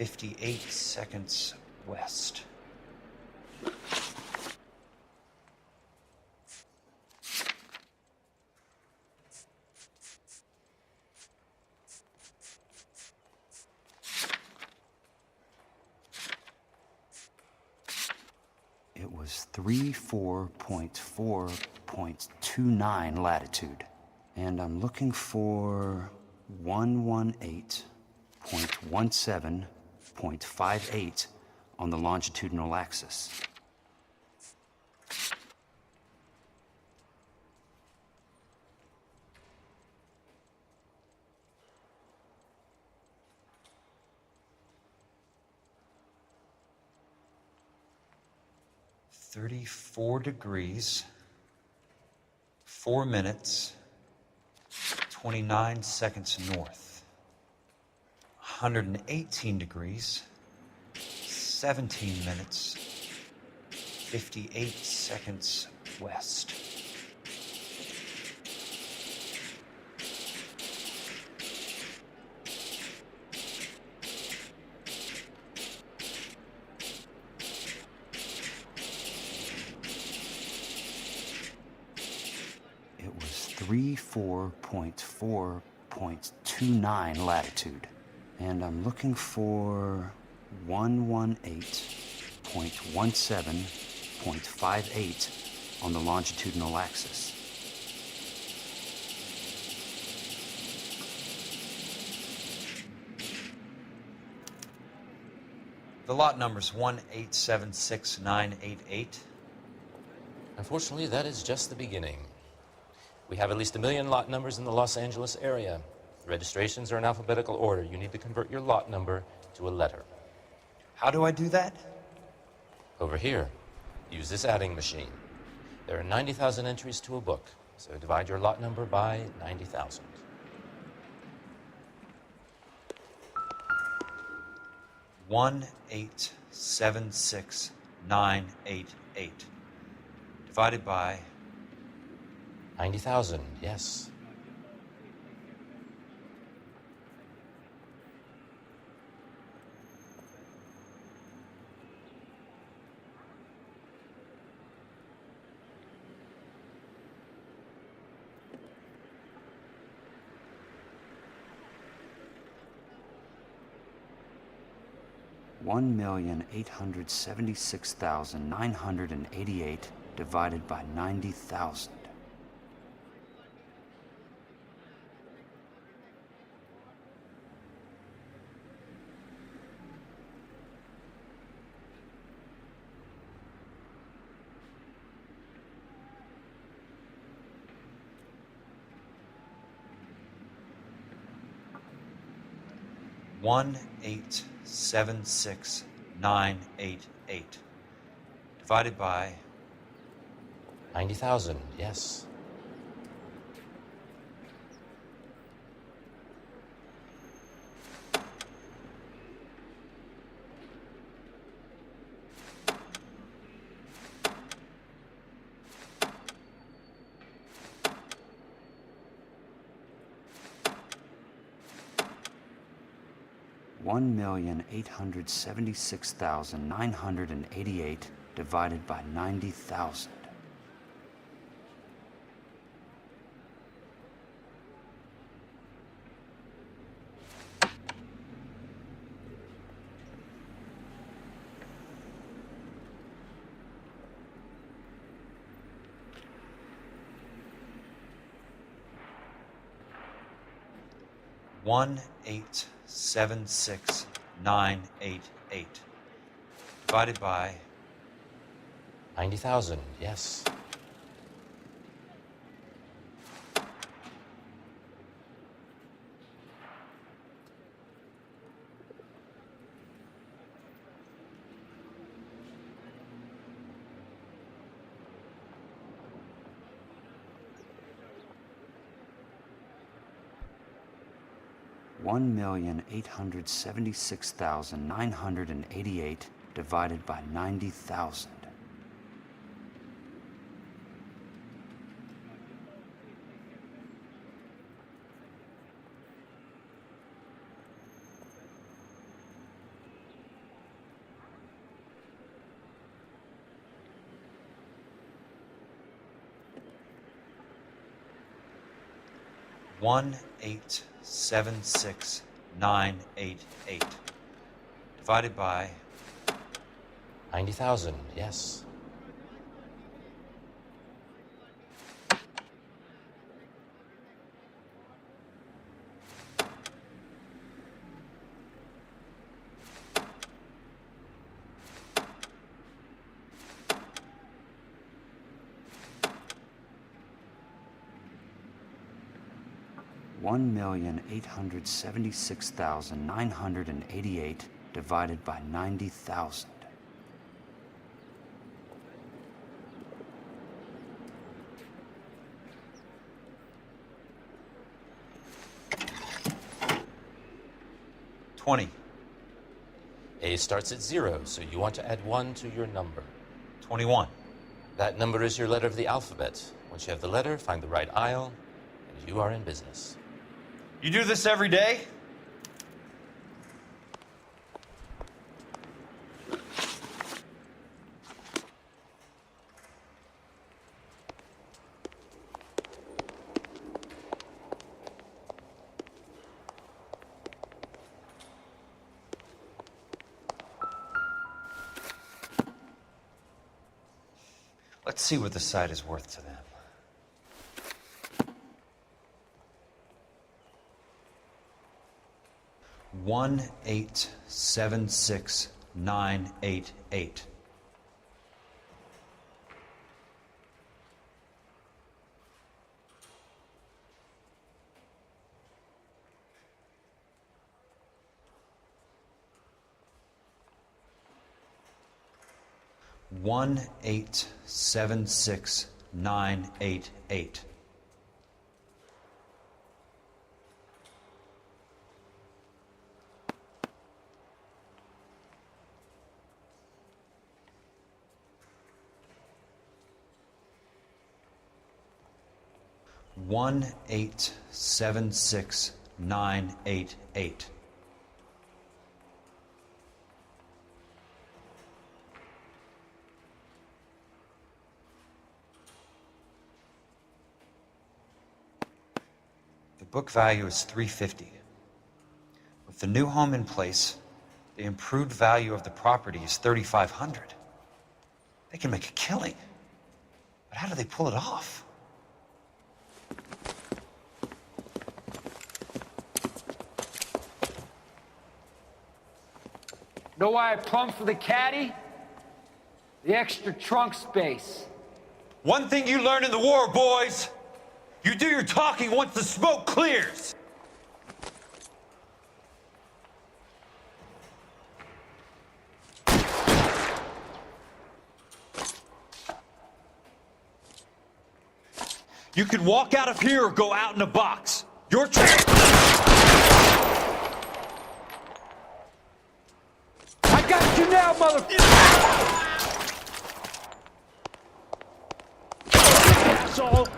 58 seconds west. It was 34.4.29 latitude. And I'm looking for 118.17.58 on the longitudinal axis. $34, 4 minutes, 29 seconds north. 118 degrees, 17 minutes, 58 seconds west. It was 34.4.29 latitude. And I'm looking for 118.17.58 on the longitudinal axis. The lot number's 1876988. Unfortunately, that is just the beginning. We have at least 1 million lot numbers in the Los Angeles area. Registrations are in alphabetical order. You need to convert your lot number to a letter. How do I do that? Over here, use this adding machine. There are 90,000 entries to a book, so divide your lot number by 90,000. One 1876988 divided by 90,000, yes. $1,876,988 divided by 90,000. One 1876988 divided by 90,000, yes. $1,876,988 divided by 90,000. One 1876988 divided by 90,000, yes. $1,876,988 divided by 90,000. 1876988 divided by 90,000, yes. $1,876,988 divided by 90,000. $20. A starts at 0, so you want to add 1 to your number. 21. That number is your letter of the alphabet. Once you have the letter, find the right aisle, and you are in business. You do this every day? Let's see what the site is worth to them. $1,876,988. $1,876,988. $1,876,988. The book value is $350. With the new home in place, the improved value of the property is $3,500. They can make a killing. But how do they pull it off? Know why I plumbed for the caddy? The extra trunk space. One thing you learn in the war, boys. You do your talking once the smoke clears. You can walk out of here or go out in a box. Your choice. I got you now, motherfucker! Asshole!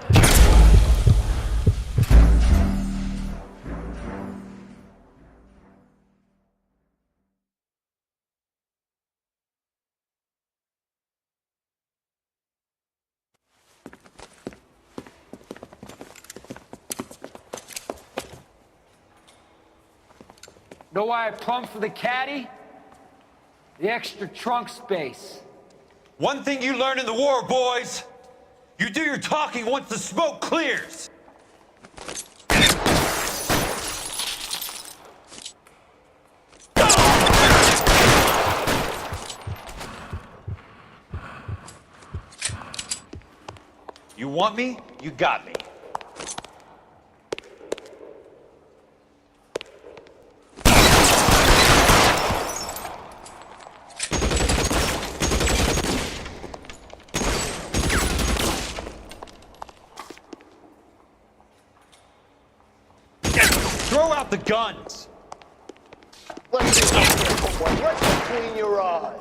Know why I plumbed for the caddy? The extra trunk space. One thing you learn in the war, boys. You do your talking once the smoke clears. You want me? You got me. Throw out the guns! Let's be careful, boy. Right between your eyes.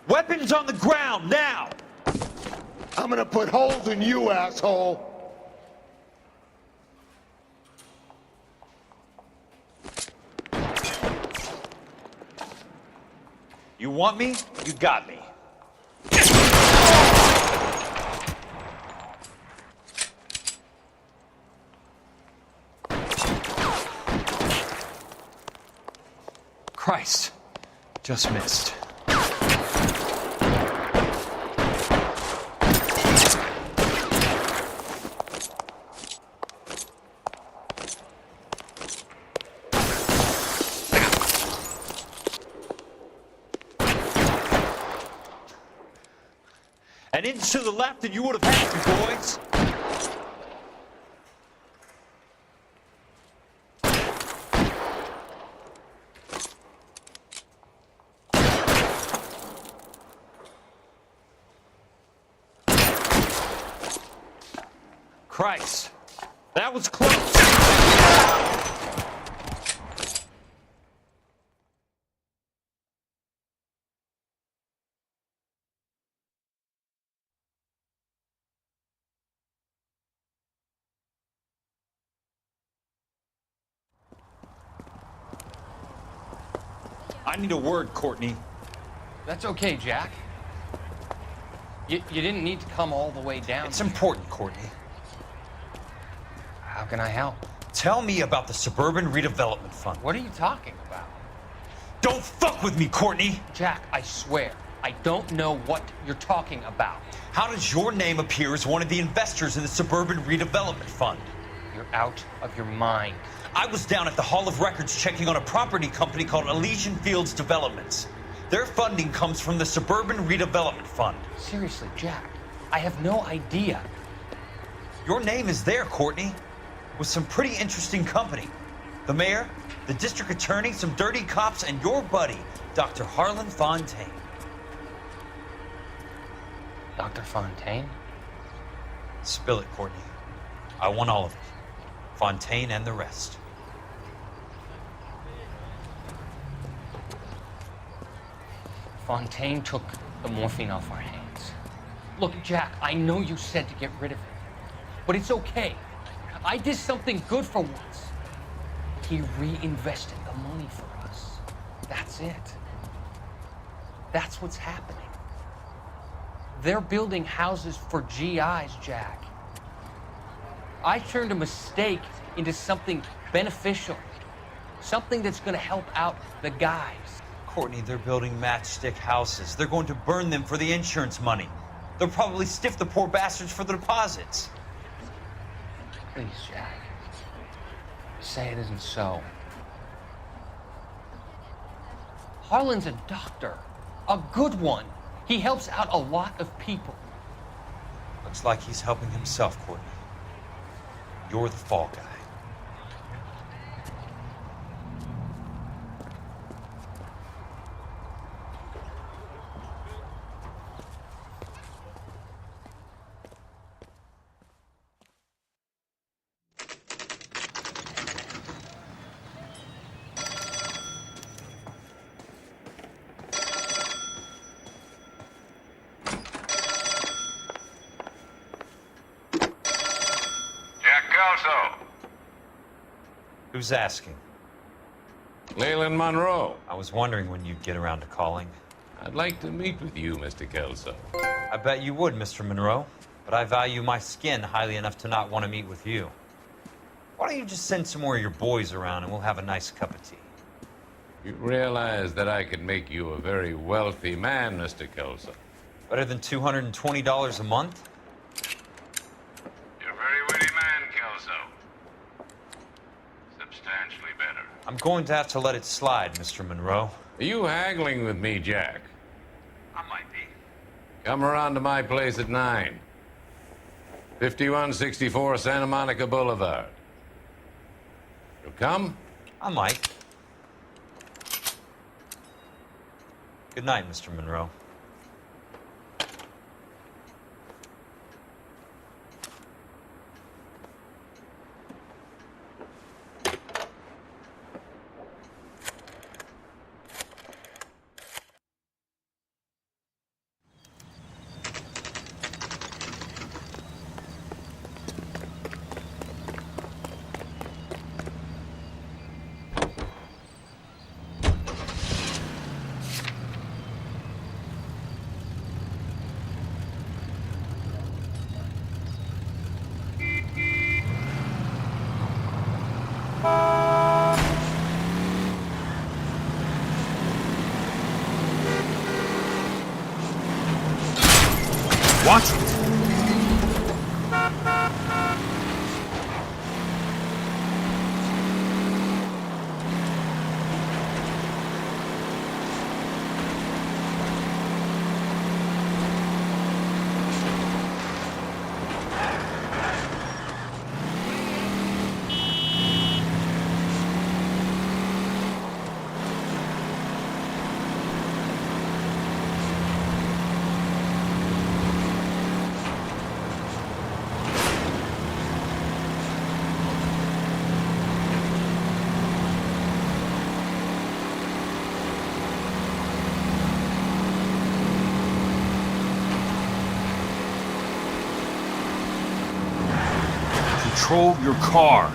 Weapons on the ground, now! I'm gonna put holes in you, asshole. You want me? You got me. Christ. Just missed. An inch to the left and you would have had to, boys. Christ, that was close. I need a word, Courtney. That's okay, Jack. You didn't need to come all the way down. It's important, Courtney. How can I help? Tell me about the Suburban Redevelopment Fund. What are you talking about? Don't fuck with me, Courtney! Jack, I swear, I don't know what you're talking about. How does your name appear as one of the investors in the Suburban Redevelopment Fund? You're out of your mind. I was down at the Hall of Records checking on a property company called Elysian Fields Developments. Their funding comes from the Suburban Redevelopment Fund. Seriously, Jack, I have no idea. Your name is there, Courtney, with some pretty interesting company. The mayor, the district attorney, some dirty cops, and your buddy, Dr. Harlan Fontaine. Dr. Fontaine? Spill it, Courtney. I want all of it. Fontaine and the rest. Fontaine took the morphine off our hands. Look, Jack, I know you said to get rid of it, but it's okay. I did something good for once. He reinvested the money for us. That's it. That's what's happening. They're building houses for GIs, Jack. I turned a mistake into something beneficial, something that's going to help out the guys. Courtney, they're building matchstick houses. They're going to burn them for the insurance money. They'll probably stiff the poor bastards for the deposits. Please, Jack. Say it isn't so. Harlan's a doctor. A good one. He helps out a lot of people. Looks like he's helping himself, Courtney. You're the fall guy. Who's asking? Leland Monroe. I was wondering when you'd get around to calling. I'd like to meet with you, Mr. Kelso. I bet you would, Mr. Monroe. But I value my skin highly enough to not want to meet with you. Why don't you just send some more of your boys around and we'll have a nice cup of tea? You realize that I could make you a very wealthy man, Mr. Kelso. Better than $220 a month? You're a very witty man, Kelso. Substantially better. I'm going to have to let it slide, Mr. Monroe. Are you haggling with me, Jack? I might be. Come around to my place at 9. 5164 Santa Monica Boulevard. You'll come? I might. Good night, Mr. Monroe. Watch it! Control your car.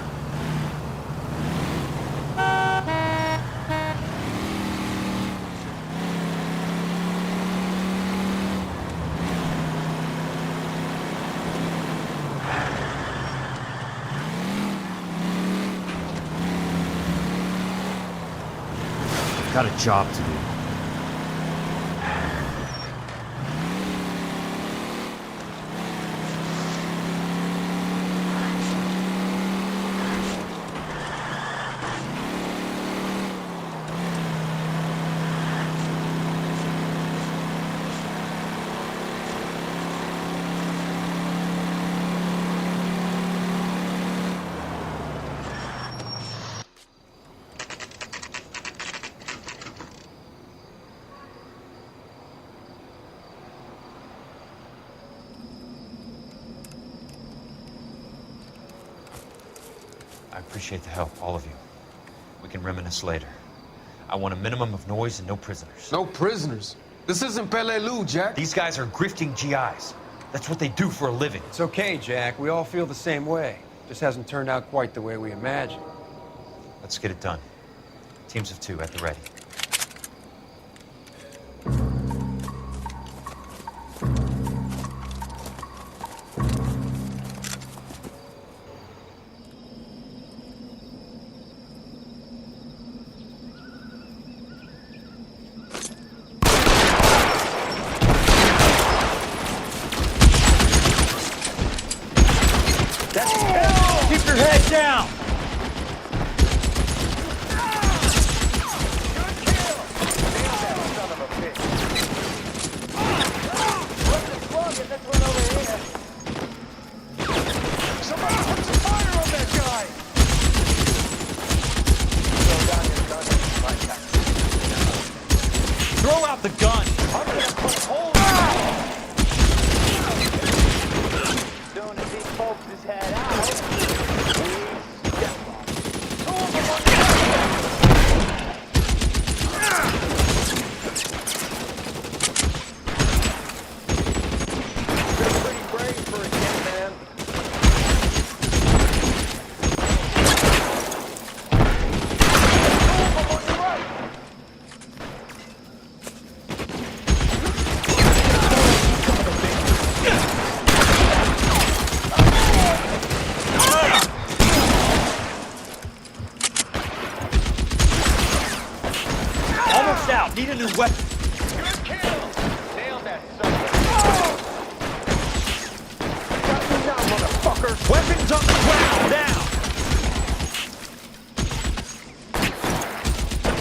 Got a job to do. I appreciate the help, all of you. We can reminisce later. I want a minimum of noise and no prisoners. No prisoners? This isn't Peleliu, Jack. These guys are grifting GIs. That's what they do for a living. It's okay, Jack. We all feel the same way. Just hasn't turned out quite the way we imagined. Let's get it done. Teams of 2 at the ready. Keep your head down! Throw out the gun! Soon as these folks head out, we step You're pretty brave for a kid, man. On your right. Almost out! Need a new weapon! Good kill. Nailed that son. Got me now, motherfucker. Weapons on the ground! Now!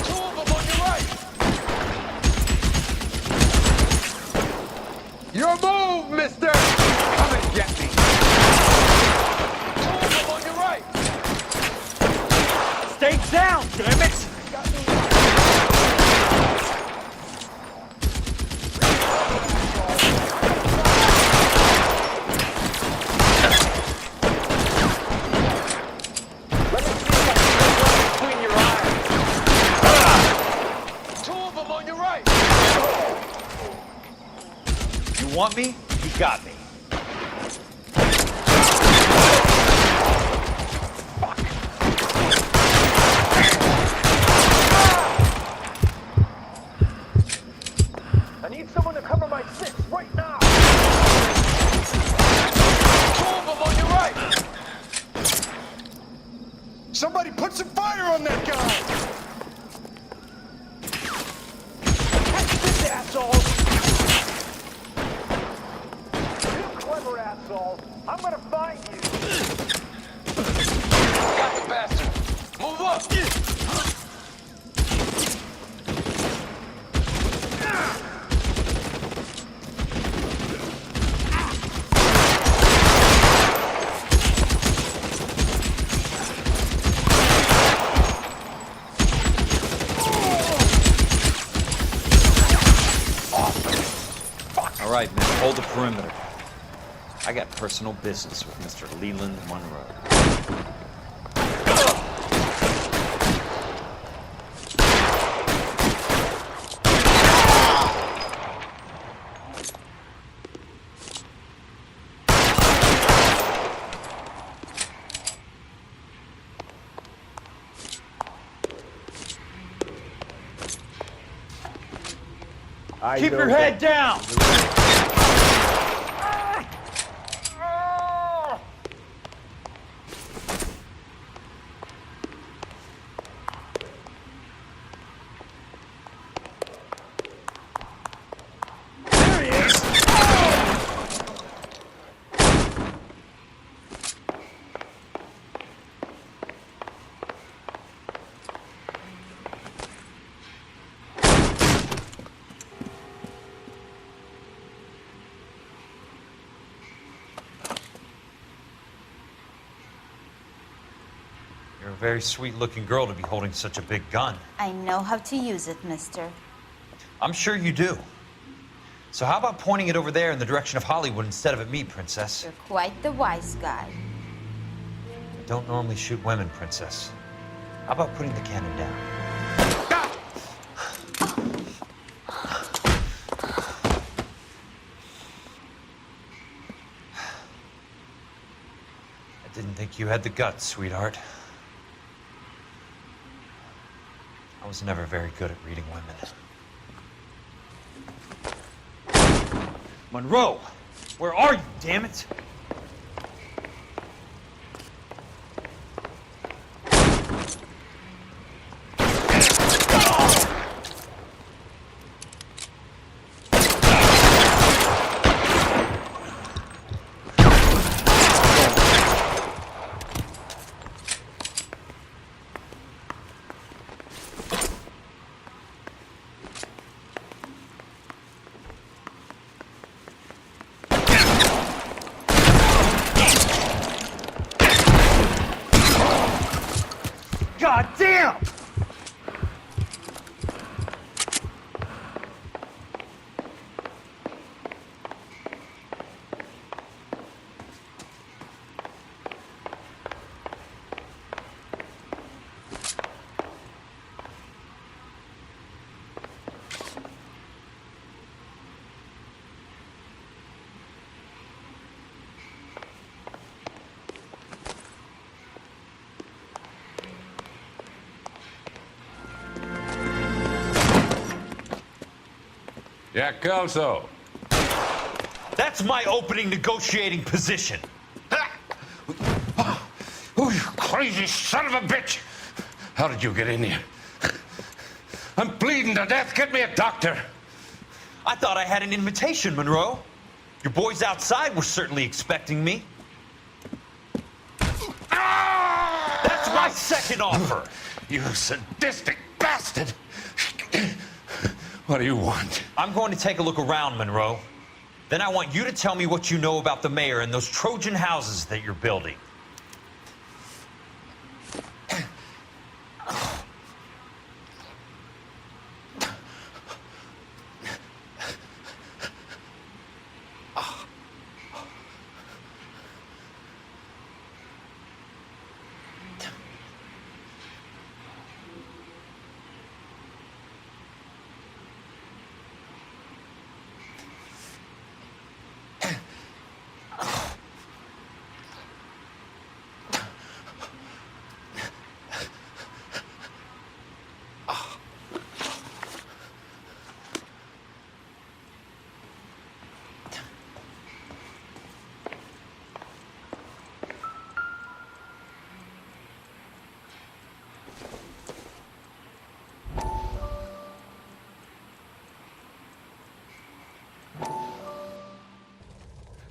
Two of them on your right. Your move, mister! Come and get me. Two of them on your right. Stay down, damn it! Let me see if I can get one between your eyes. Two of them on your right. You want me? You got me. I need someone to cover my six right now. Two of them on your right. Somebody put some fire on that guy! Catch this asshole. asshole. I'm gonna find you. Got the bastard. Move up. All right, men, hold the perimeter. I got personal business with Mr. Leland Monroe. Keep your head down! There he is! You're a very sweet-looking girl to be holding such a big gun. I know how to use it, mister. I'm sure you do. So how about pointing it over there in the direction of Hollywood instead of at me, Princess? You're quite the wise guy. I don't normally shoot women, Princess. How about putting the cannon down? I didn't think you had the guts, sweetheart. I was never very good at reading women. Monroe! Where are you, damn it? God damn! Jack Kelso. That's my opening negotiating position. Oh, you crazy son of a bitch! How did you get in here? I'm bleeding to death. Get me a doctor. I thought I had an invitation, Monroe. Your boys outside were certainly expecting me. That's my second offer. You sadistic bastard! What do you want? I'm going to take a look around, Monroe. Then I want you to tell me what you know about the mayor and those Trojan houses that you're building.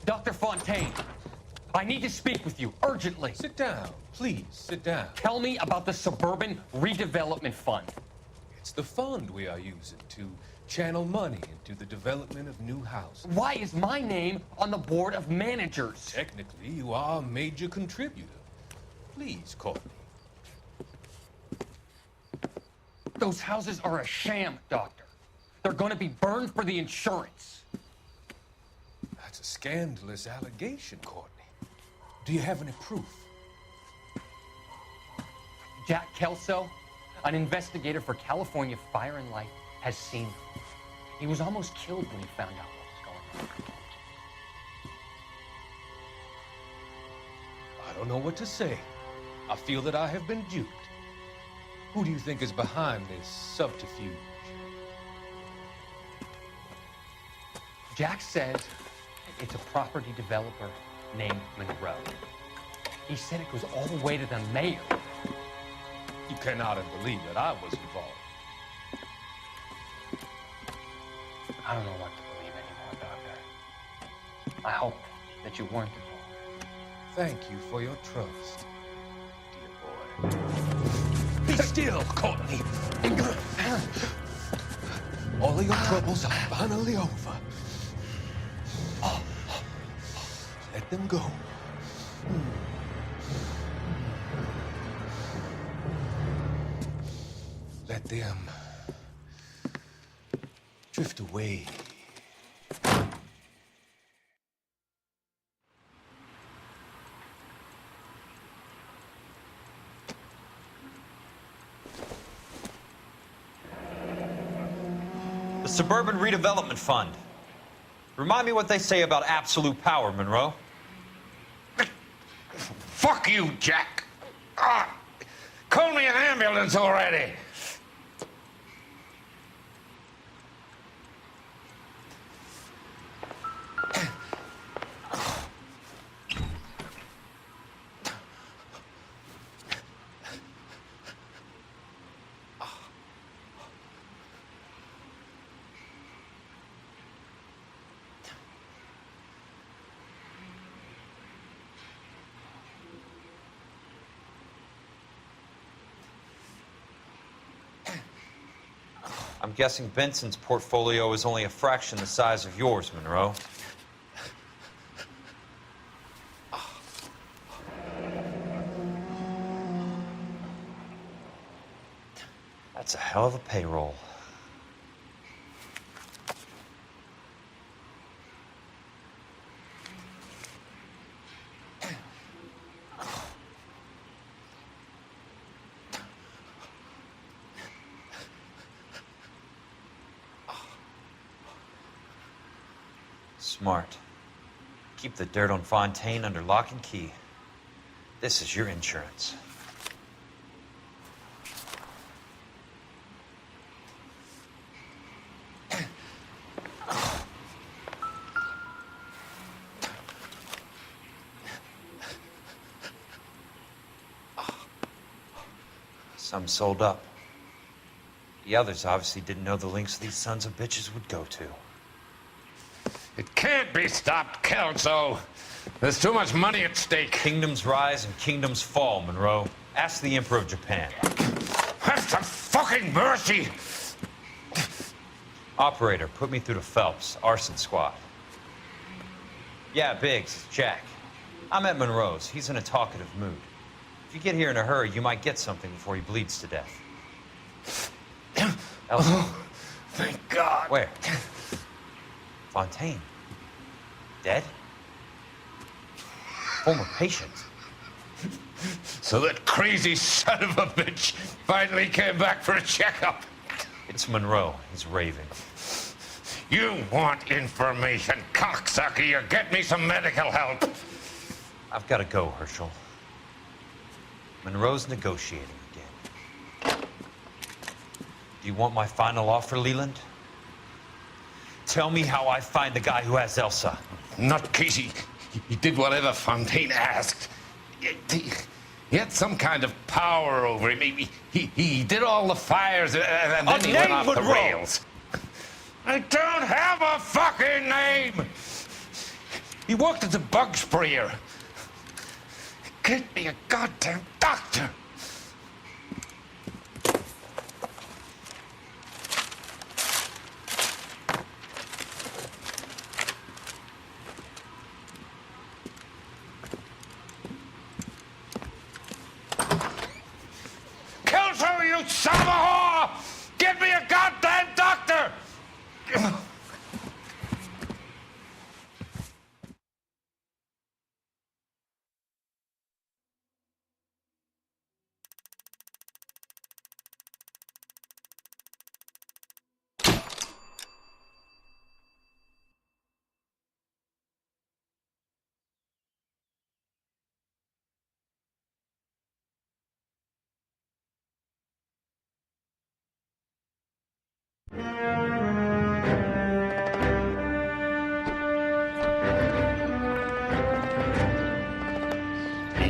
Dr. Fontaine, I need to speak with you urgently. Sit down. Please, sit down. Tell me about the Suburban Redevelopment Fund. It's the fund we are using to channel money into the development of new houses. Why is my name on the board of managers? Technically, you are a major contributor. Please, Courtney. Those houses are a sham, Doctor. They're going to be burned for the insurance. That's a scandalous allegation, Courtney. Do you have any proof? Jack Kelso, an investigator for California Fire and Life, has seen them. He was almost killed when he found out what was going on. I don't know what to say. I feel that I have been duped. Who do you think is behind this subterfuge? Jack says it's a property developer named Monroe. He said it goes all the way to the mayor. You cannot believe that I was involved. I don't know what to believe anymore, Doctor. I hope that you weren't involved. Thank you for your trust, dear boy. Be still, Courtney. All of your troubles are finally over. Let them go. Let them drift away. The Suburban Redevelopment Fund. Remind me what they say about absolute power, Monroe. Fuck you, Jack. Call me an ambulance already. I'm guessing Benson's portfolio is only a fraction the size of yours, Monroe. That's a hell of a payroll. Smart. Keep the dirt on Fontaine under lock and key. This is your insurance. Some sold up. The others obviously didn't know the lengths these sons of bitches would go to. It can't be stopped, Kelso. There's too much money at stake. Kingdoms rise and kingdoms fall, Monroe. Ask the Emperor of Japan. Have some fucking mercy! Operator, put me through to Phelps, arson squad. Yeah, Biggs, it's Jack. I'm at Monroe's. He's in a talkative mood. If you get here in a hurry, you might get something before he bleeds to death. Elsa. Oh, thank God. Where? Fontaine. Dead? Former patient. So that crazy son of a bitch finally came back for a checkup. It's Monroe. He's raving. You want information, cocksucker. You get me some medical help. I've got to go, Herschel. Monroe's negotiating again. Do you want my final offer, Leland? Tell me how I find the guy who has Elsa. Not Casey. He did whatever Fontaine asked. He had some kind of power over him. He did all the fires and then he went off the rails. I don't have a fucking name! He worked as a bug sprayer. Get me a goddamn doctor. Kill some of you, son of a whore! Get me a goddamn doctor!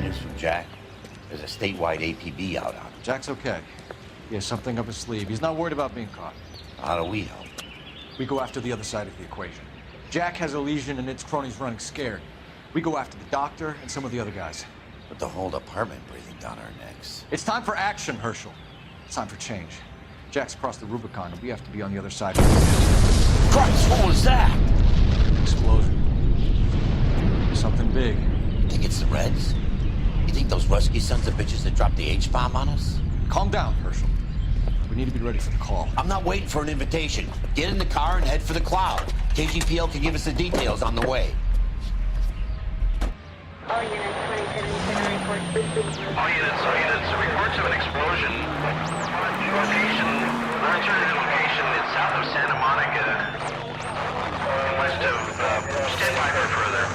News from Jack. There's a statewide APB out on him. Jack's okay. He has something up his sleeve. He's not worried about being caught. How do we help? We go after the other side of the equation. Jack has a legion and its cronies running scared. We go after the doctor and some of the other guys. With the whole department breathing down our necks. It's time for action, Herschel. It's time for change. Jack's crossed the Rubicon, and we have to be on the other side. Christ, what was that? Explosion. Something big. You think it's the Reds? You think those Rusky sons of bitches that dropped the H-bomb on us? Calm down, Herschel. We need to be ready for the call. I'm not waiting for an invitation. Get in the car and head for the cloud. KGPL can give us the details on the way. All units, reports of an explosion. Location, alternative location is south of Santa Monica, and west of, stand by for further.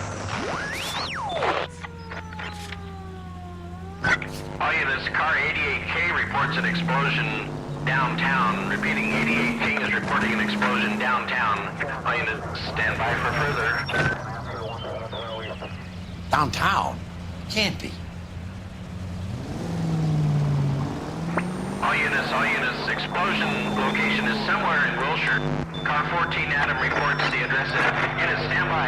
All units, car 88K reports an explosion downtown. Repeating, 88K is reporting an explosion downtown. All units, stand by for further. Downtown? Can't be. All units, explosion location is somewhere in Wilshire. Car 14 Adam reports the address. Units, stand by.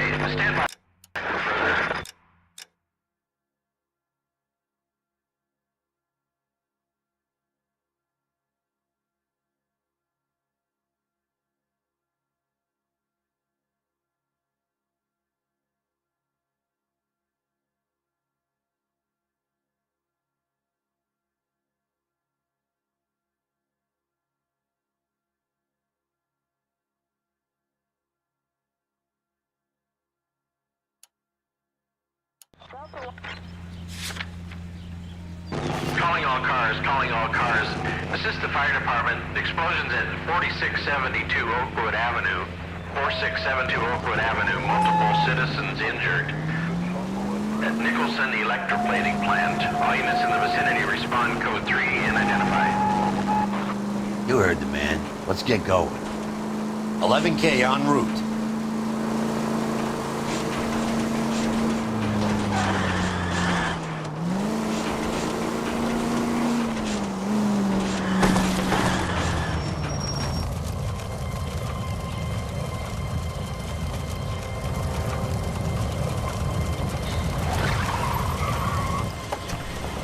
Calling all cars. Assist the fire department. The explosion's at 4672 Oakwood Avenue. 4672 Oakwood Avenue. Multiple citizens injured. At Nicholson Electroplating Plant. All units in the vicinity respond code 3 and identify. You heard the man. Let's get going. 11K en route.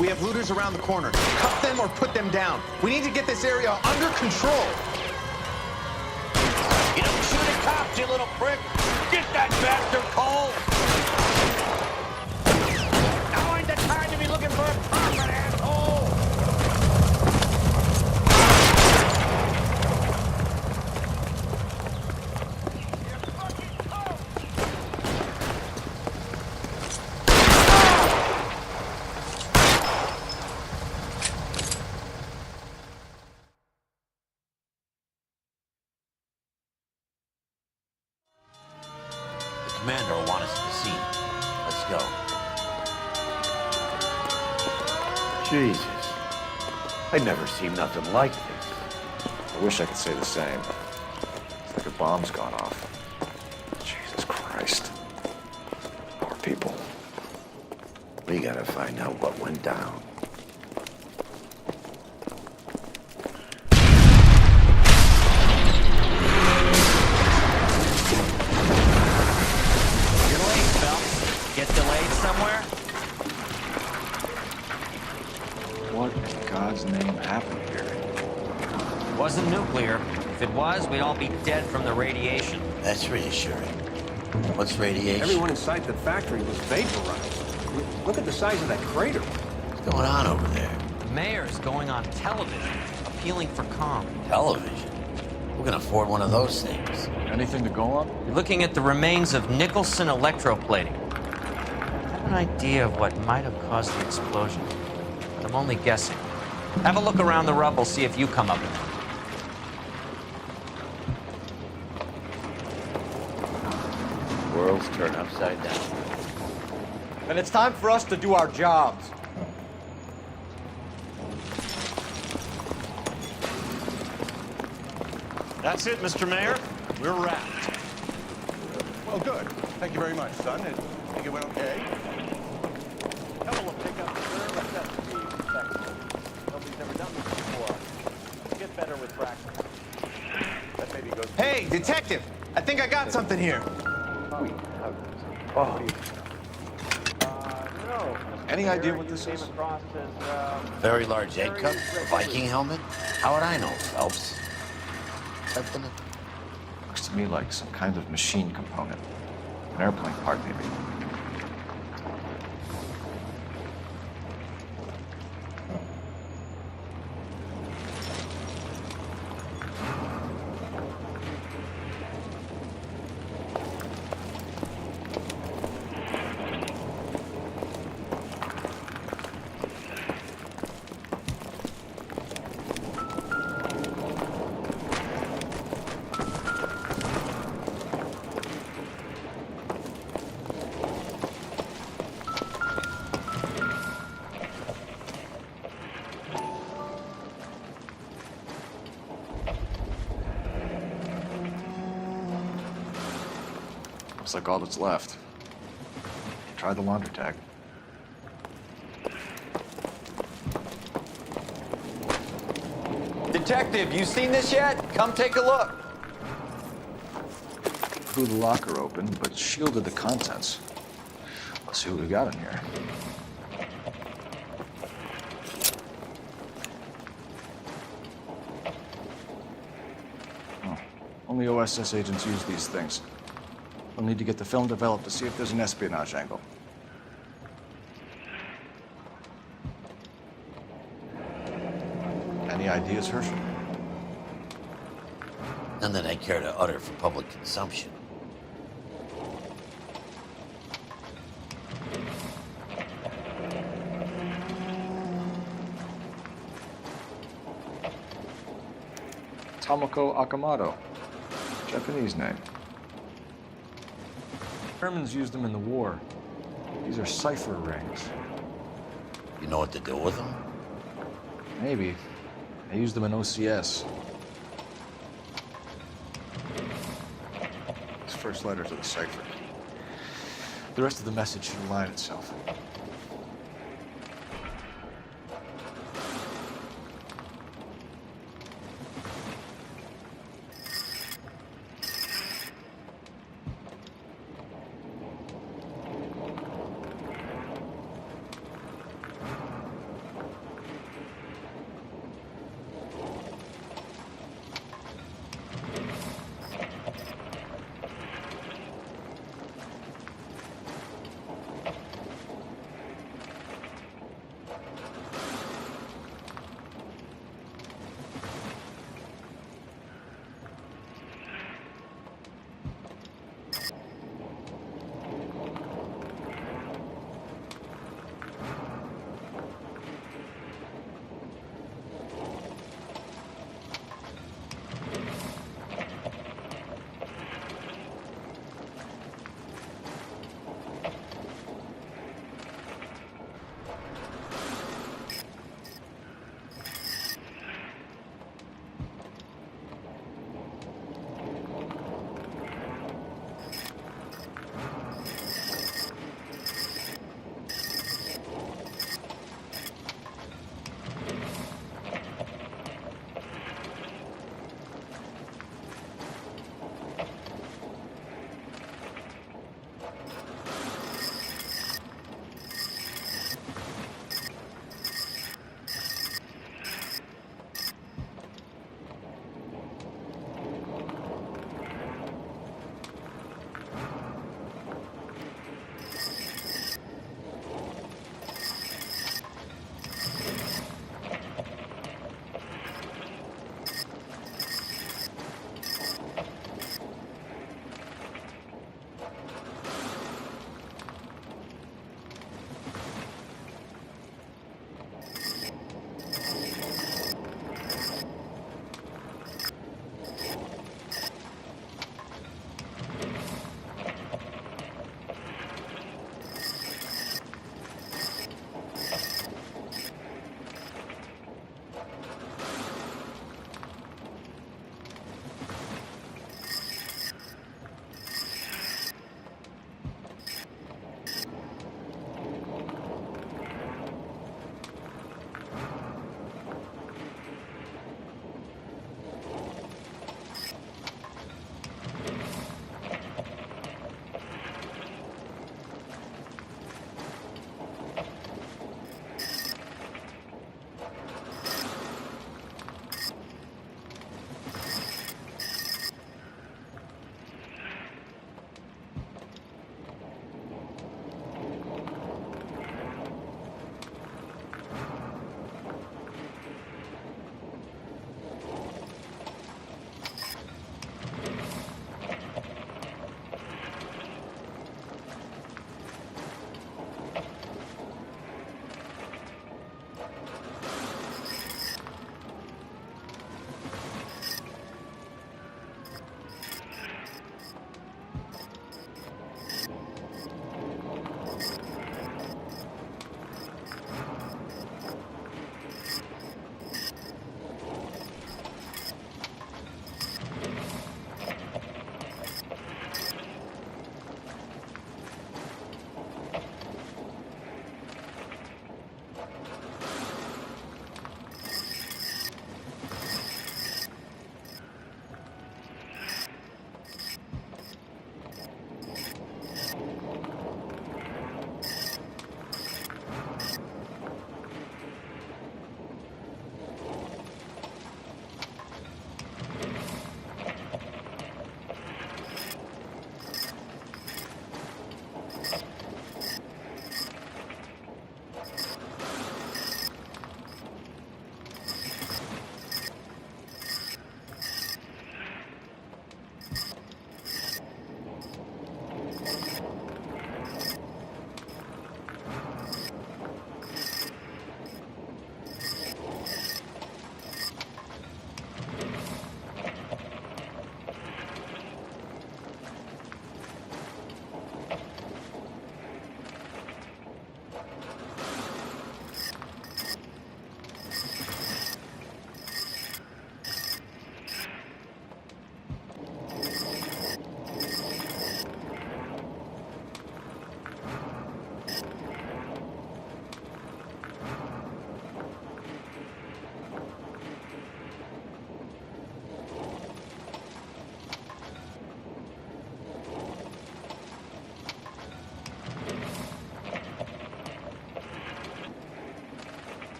We have looters around the corner. Cuff them or put them down. We need to get this area under control. You don't shoot at cops, you little prick! Get that bastard, Cole! Now ain't the time to be looking for a profit, asshole! Commander will want us at the scene. Let's go. Jesus. I've never seen nothing like this. I wish I could say the same. It's like a bomb's gone off. Jesus Christ. Poor people. We gotta find out what went down. You're late, Phil. wasn't nuclear. If it was, we'd all be dead from the radiation. That's reassuring. What's radiation? Everyone inside the factory was vaporized. I mean, look at the size of that crater. What's going on over there? The mayor's going on television, appealing for calm. Television? Who can afford one of those things? Anything to go on? You're looking at the remains of Nicholson electroplating. I have an idea of what might have caused the explosion, but I'm only guessing. Have a look around the rubble, see if you come up with it. World's turned upside down. And it's time for us to do our jobs. That's it, Mr. Mayor. We're wrapped. Well, good. Thank you very much, son. I think it went okay. Couple of pickups, sir. Let's have speed inspection. Nobody's ever done this before. Get better with practice. That maybe goes... Hey, detective! I think I got something here. Oh. No. Any idea what this is? Very large egg cup? A Viking helmet? How would I know, Phelps? Something? Looks to me like some kind of machine component. An airplane part, maybe. Looks like all that's left. Try the laundry tag. Detective, you seen this yet? Come take a look. Blew the locker open, but shielded the contents. Let's see what we got in here. Oh, only OSS agents use these things. We'll need to get the film developed to see if there's an espionage angle. Any ideas, Herschel? None that I care to utter for public consumption. Tomoko Akamoto. Japanese name. Germans used them in the war. These are cipher rings. You know what to do with them? Maybe. I used them in OCS. These first letters of the cipher. The rest of the message should align itself.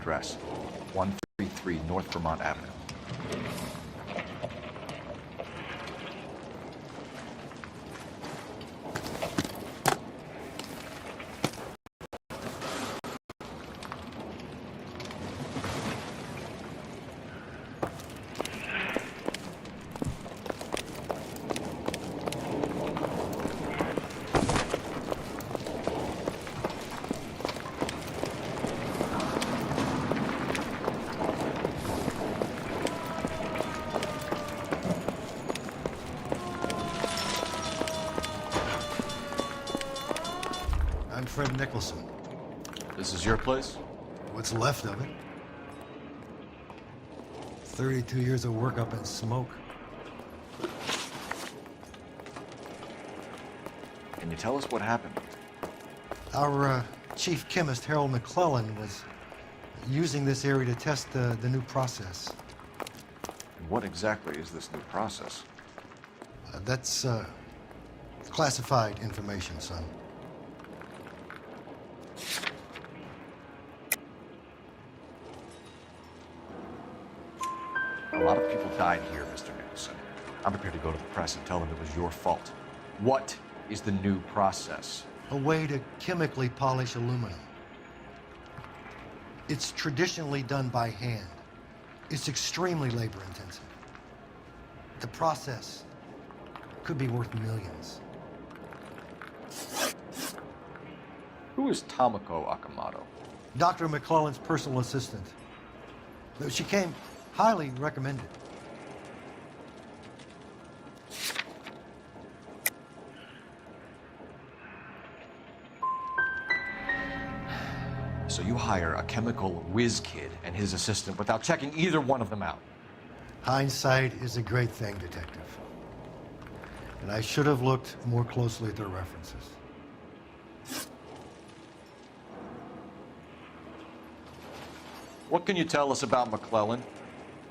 address, 133 North Vermont Avenue. I'm Fred Nicholson. This is your place? What's left of it. 32 years of work up in smoke. Can you tell us what happened? Our chief chemist, Harold McClellan, was using this area to test the new process. And what exactly is this new process? That's classified information, son. A lot of people died here, Mr. Nicholson. I'm prepared to go to the press and tell them it was your fault. What is the new process? A way to chemically polish aluminum. It's traditionally done by hand. It's extremely labor intensive. The process could be worth millions. Who is Tomoko Akamoto? Dr. McClellan's personal assistant. She came highly recommended. So you hire a chemical whiz kid and his assistant without checking either one of them out? Hindsight is a great thing, Detective. And I should have looked more closely at their references. What can you tell us about McClellan?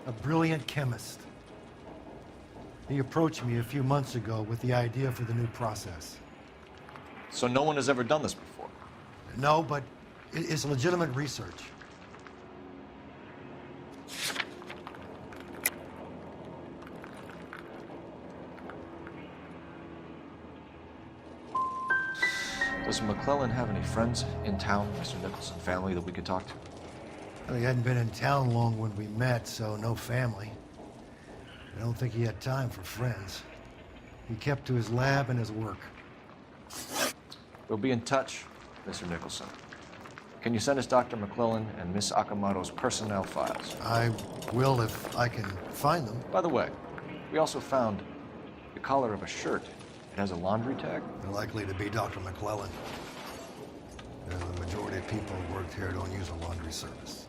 A brilliant chemist. He approached me a few months ago with the idea for the new process. So no one has ever done this before? No, but it's legitimate research. Does McClellan have any friends in town, Mr. Nicholson, family that we could talk to? Well, he hadn't been in town long when we met, so no family. I don't think he had time for friends. He kept to his lab and his work. We'll be in touch, Mr. Nicholson. Can you send us Dr. McClellan and Miss Akamoto's personnel files? I will if I can find them. By the way, we also found the collar of a shirt. It has a laundry tag? They're likely to be Dr. McClellan. The majority of people who worked here don't use a laundry service.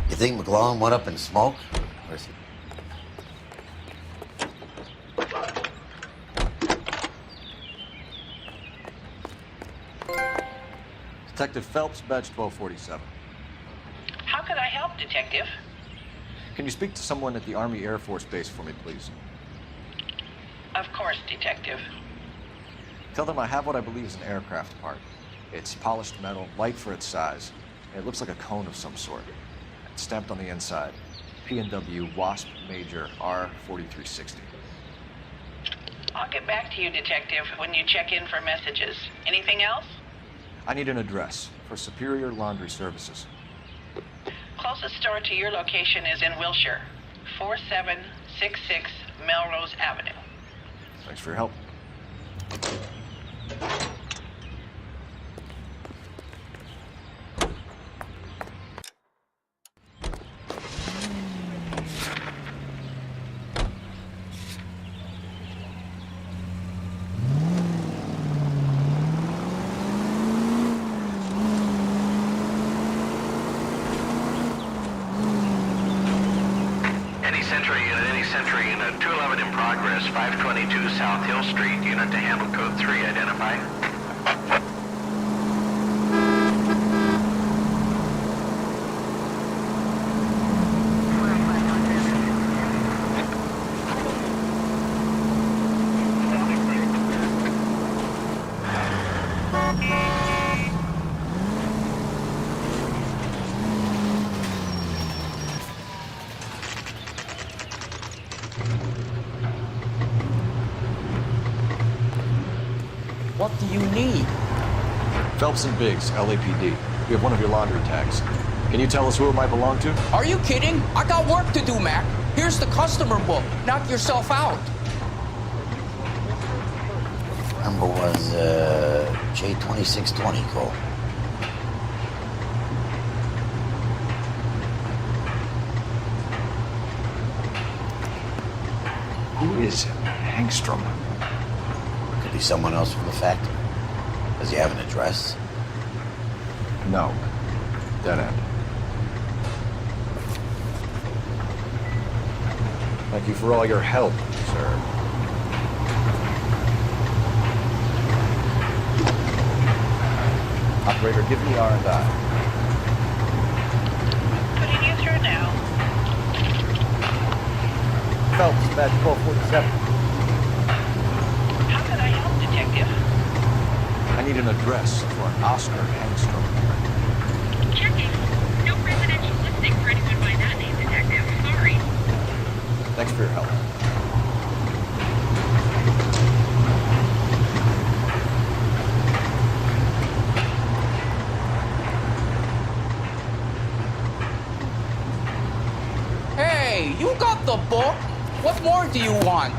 You think McClellan went up in smoke? Or is he... Detective Phelps, badge 1247. How could I help, Detective? Can you speak to someone at the Army Air Force Base for me, please? Of course, Detective. Tell them I have what I believe is an aircraft part. It's polished metal, light for its size. It looks like a cone of some sort. It's stamped on the inside. P&W Wasp Major R4360. I'll get back to you, Detective, when you check in for messages. Anything else? I need an address for Superior Laundry Services. Closest store to your location is in Wilshire, 4766 Melrose Avenue. Thanks for your help. 522 South Hill Street, unit to handle code 3, identify. What do you need? Phelps and Biggs, LAPD. We have one of your laundry tags. Can you tell us who it might belong to? Are you kidding? I got work to do, Mac. Here's the customer book. Knock yourself out. Number was J2620, Cole. Who is Hangstrom? Could be someone else from the factory. Does he have an address? No. Dead end. Thank you for all your help, sir. Operator, give me R&I. Putting you through now. Phelps, badge 1247. How can I help, Detective? I need an address for an Oscar Hangstrom. Checking. No residential listing for anyone by that name, Detective. Sorry. Thanks for your help. Hey, you got the book. What more do you want?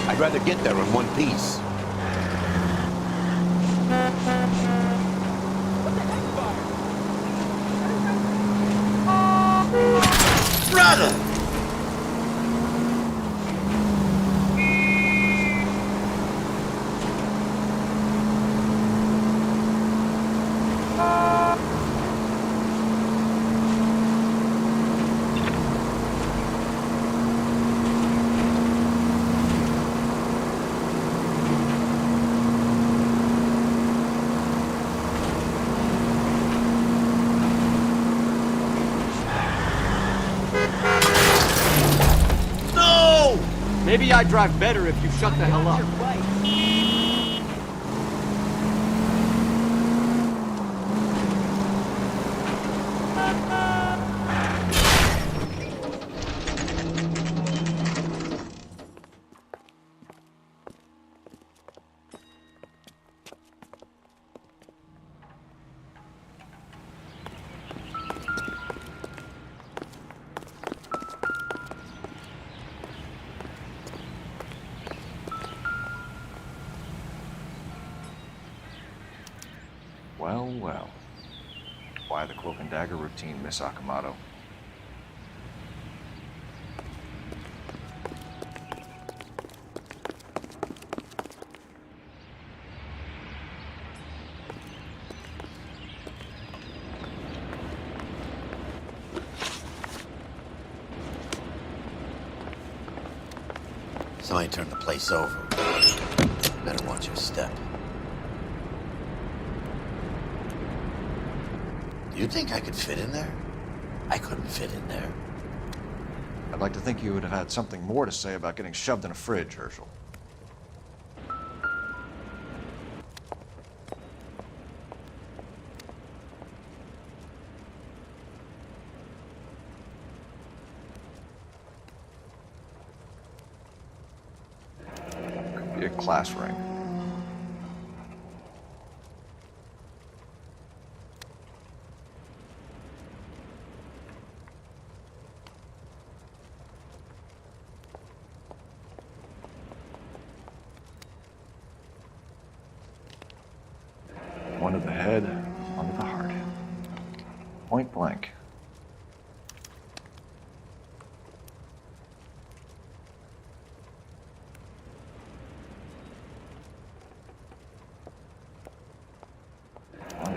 I'd rather get there in one piece. Brother! Maybe I'd drive better if you shut the hell up. Well, well. Why the cloak and dagger routine, Miss Akamoto? might turn the place over. Better watch your step. Do you think I could fit in there? I couldn't fit in there. I'd like to think you would have had something more to say about getting shoved in a fridge, Herschel. Could be a class ring. One to the head, one to the heart. Point blank.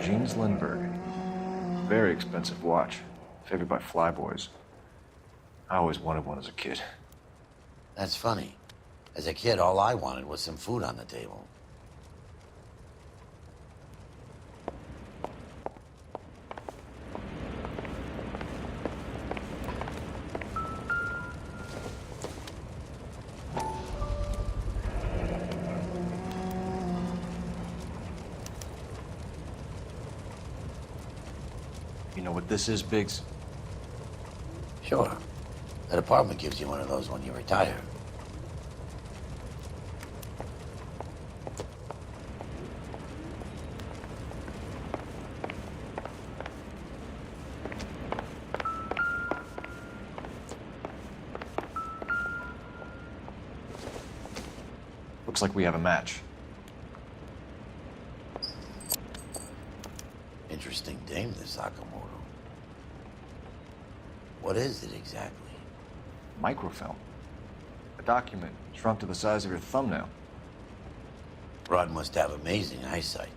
Jeans Lindbergh. Very expensive watch. Favored by flyboys. I always wanted one as a kid. That's funny. As a kid, all I wanted was some food on the table. You know what this is, Biggs? Sure. That apartment gives you one of those when you retire. Looks like we have a match. Interesting dame, this Sakamoto. What is it exactly? Microfilm. A document shrunk to the size of your thumbnail. Rod must have amazing eyesight.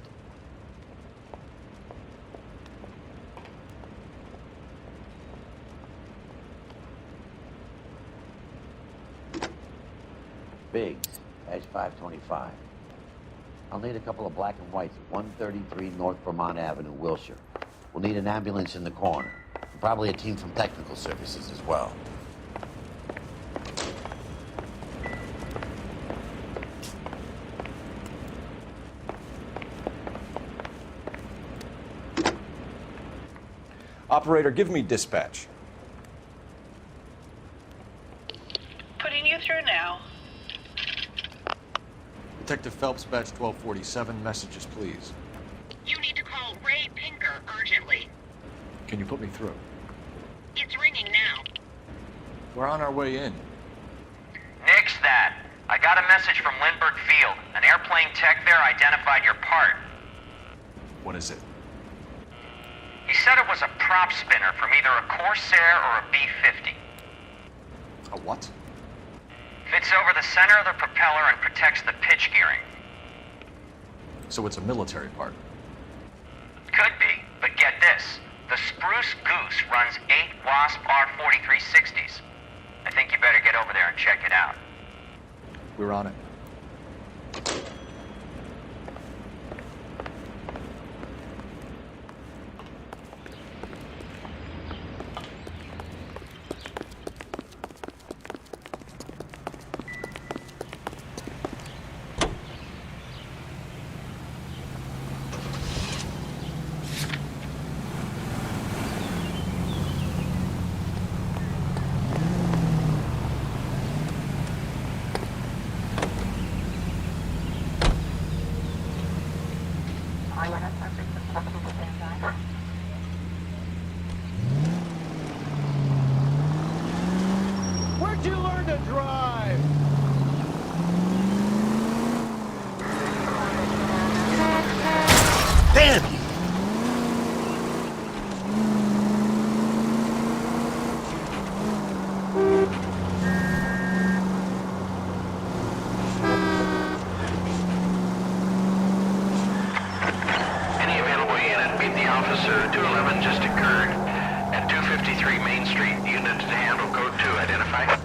Biggs, Edge 525. I'll need a couple of black and whites at 133 North Vermont Avenue, Wilshire. We'll need an ambulance in the corner. And probably a team from technical services as well. Operator, give me dispatch. Putting you through now. Detective Phelps, badge 1247. Messages, please. You need to call Ray Pinker urgently. Can you put me through? It's ringing now. We're on our way in. Nix that. I got a message from Lindbergh Field. An airplane tech there identified your part. What is it? He said it was a prop spinner from either a Corsair or a B-50. A what? Fits over the center of the propeller and protects the pitch gearing. So it's a military part. Could be, but get this. The Spruce Goose runs 8 Wasp R-4360s. I think you better get over there and check it out. We're on it. Where'd you learn to drive? Damn you! Any available unit, meet the officer. 211 just occurred at 253 Main Street. Unit to handle code 2. Identify.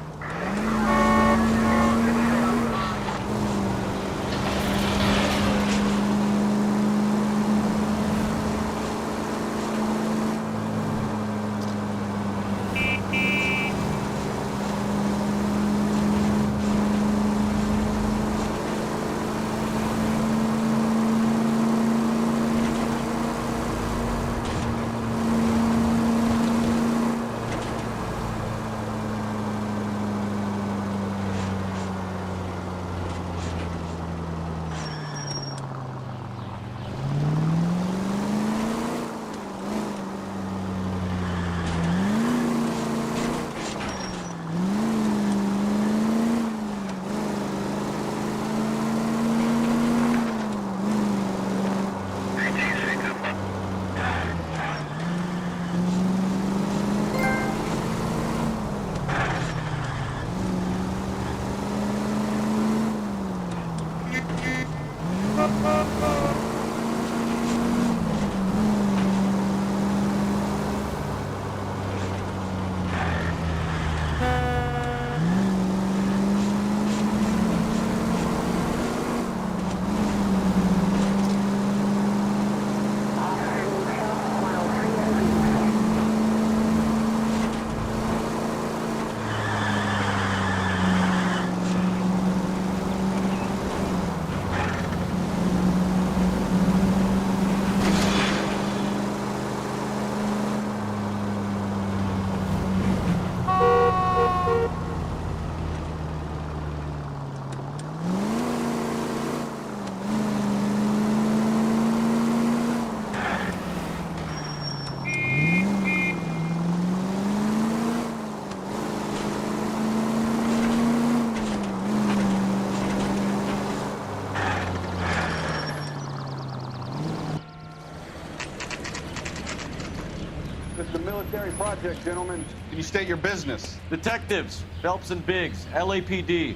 This is a military project, gentlemen. Can you state your business? Detectives, Phelps and Biggs, LAPD.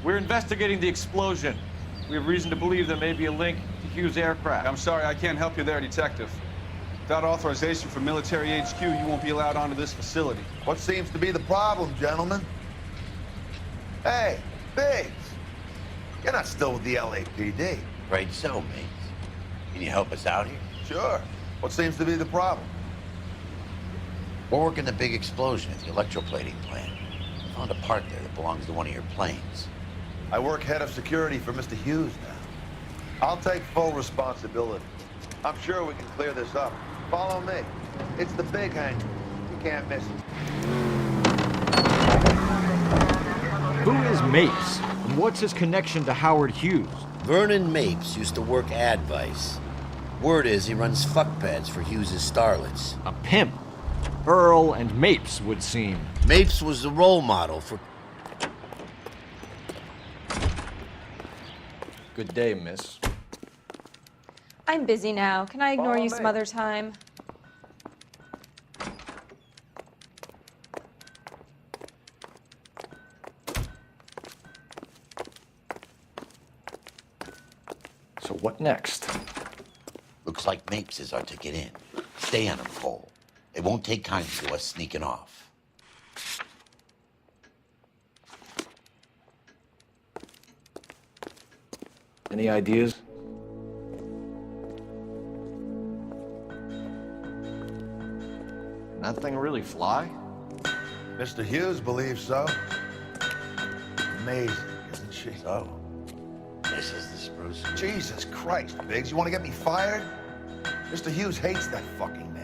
We're investigating the explosion. We have reason to believe there may be a link to Hughes' aircraft. I'm sorry, I can't help you there, Detective. Without authorization from Military HQ, you won't be allowed onto this facility. What seems to be the problem, gentlemen? Hey, Biggs! You're not still with the LAPD. Right so, mates. Can you help us out here? Sure. What seems to be the problem? We're working the big explosion at the electroplating plant. I found a part there that belongs to one of your planes. I work head of security for Mr. Hughes now. I'll take full responsibility. I'm sure we can clear this up. Follow me. It's the big hangar. You can't miss it. Who is Mapes, and what's his connection to Howard Hughes? Vernon Mapes used to work Advice. Word is he runs fuck pads for Hughes' starlets. A pimp. Earl and Mapes would seem. Mapes was the role model for... Good day, miss. I'm busy now. Can I ignore you some other time? So what next? Looks like Mapes is our ticket in. Stay on him, Cole. It won't take time to us sneaking off. Any ideas? Can that thing really fly? Mr. Hughes believes so. Amazing, isn't she? So, this is the spruce. Jesus Christ, Biggs, you want to get me fired? Mr. Hughes hates that fucking name.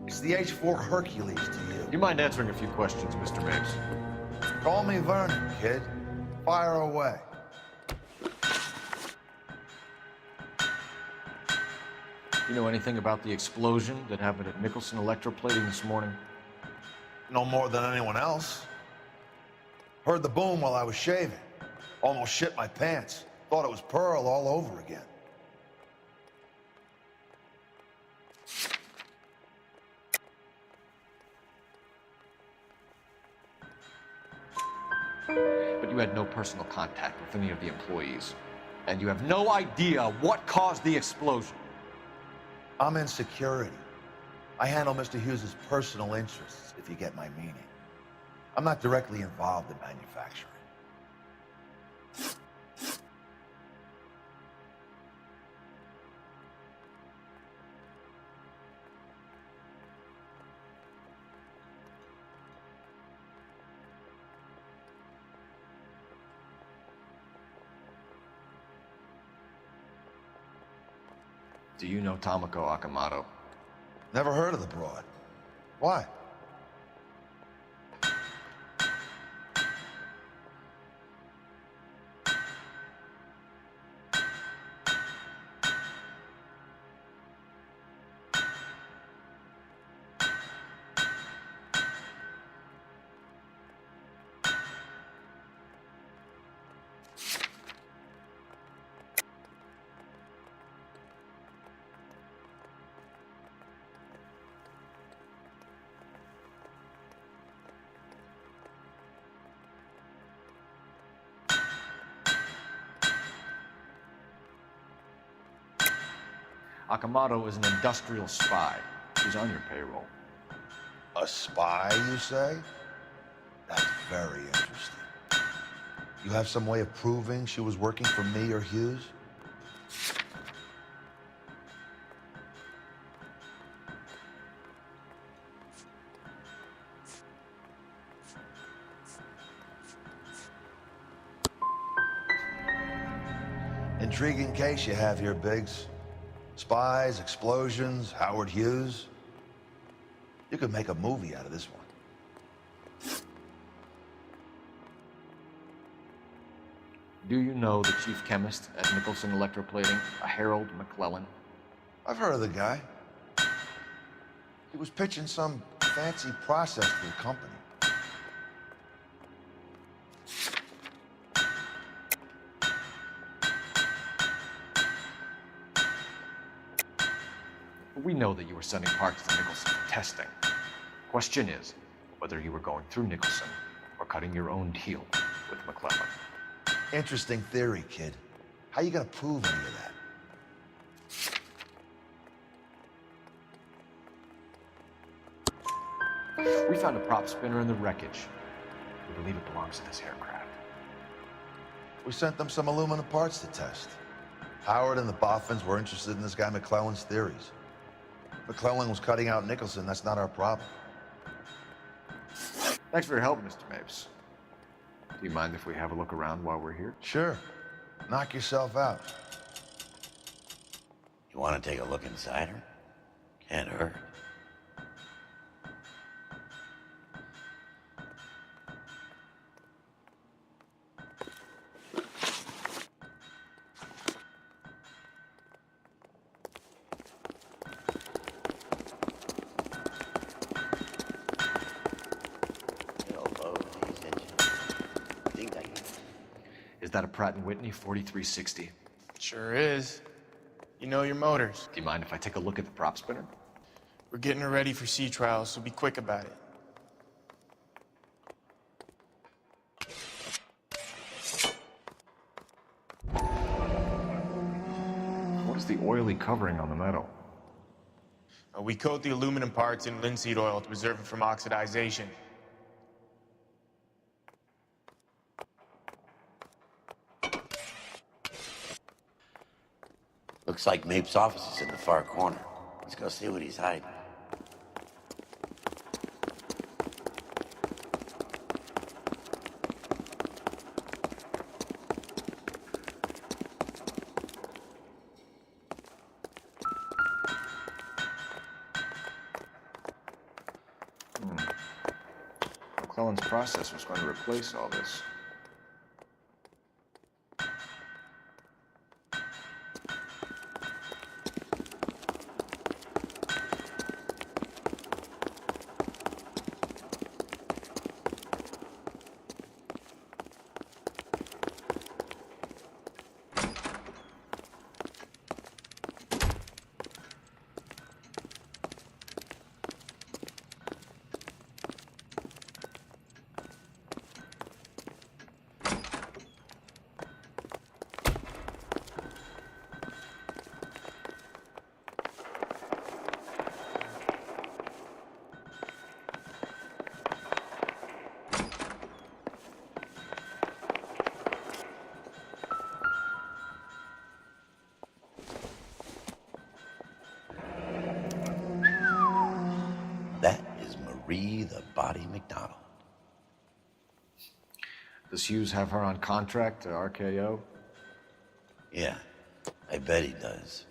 It's the H-4 Hercules to you. You mind answering a few questions, Mr. Mapes? Call me Vernon, kid. Fire away. You know anything about the explosion that happened at Nicholson Electroplating this morning? No more than anyone else. Heard the boom while I was shaving. Almost shit my pants. Thought it was Pearl all over again. But you had no personal contact with any of the employees. And you have no idea what caused the explosion. I'm in security. I handle Mr. Hughes' personal interests, if you get my meaning. I'm not directly involved in manufacturing. Do you know Tomoko Akamoto? Never heard of the broad. Why? Akamoto is an industrial spy. He's on your payroll. A spy, you say? That's very interesting. You have some way of proving she was working for me or Hughes? Intriguing case you have here, Biggs. Spies, explosions, Howard Hughes. You could make a movie out of this one. Do you know the chief chemist at Nicholson Electroplating, a Harold McClellan? I've heard of the guy. He was pitching some fancy process to the company. We know that you were sending parts to Nicholson for testing. Question is whether you were going through Nicholson or cutting your own deal with McClellan. Interesting theory, kid. How you gonna prove any of that? We found a prop spinner in the wreckage. We believe it belongs to this aircraft. We sent them some aluminum parts to test. Howard and the Boffins were interested in this guy McClellan's theories. McClellan was cutting out Nicholson. That's not our problem. Thanks for your help, Mr. Mapes. Do you mind if we have a look around while we're here? Sure. Knock yourself out. You want to take a look inside her? Can't hurt. Is that a Pratt & Whitney 4360? Sure is. You know your motors. Do you mind if I take a look at the prop spinner? We're getting her ready for sea trials, so be quick about it. What is the oily covering on the metal? We coat the aluminum parts in linseed oil to preserve it from oxidization. Looks like Mapes' office is in the far corner. Let's go see what he's hiding. McClellan's process was going to replace all this. The Body McDonald. Does Hughes have her on contract to RKO? Yeah, I bet he does.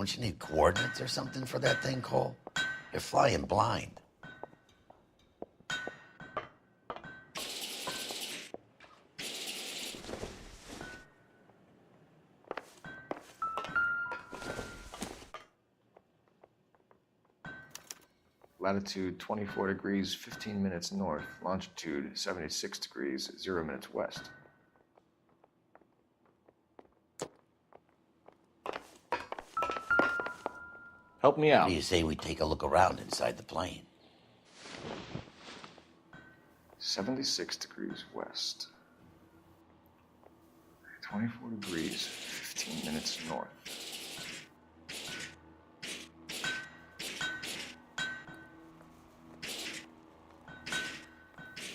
Don't you need coordinates or something for that thing, Cole? You're flying blind. Latitude 24 degrees, 15 minutes north. Longitude 76 degrees, 0 minutes west. Help me out. What do you say we take a look around inside the plane? 76 degrees west. 24 degrees, 15 minutes north.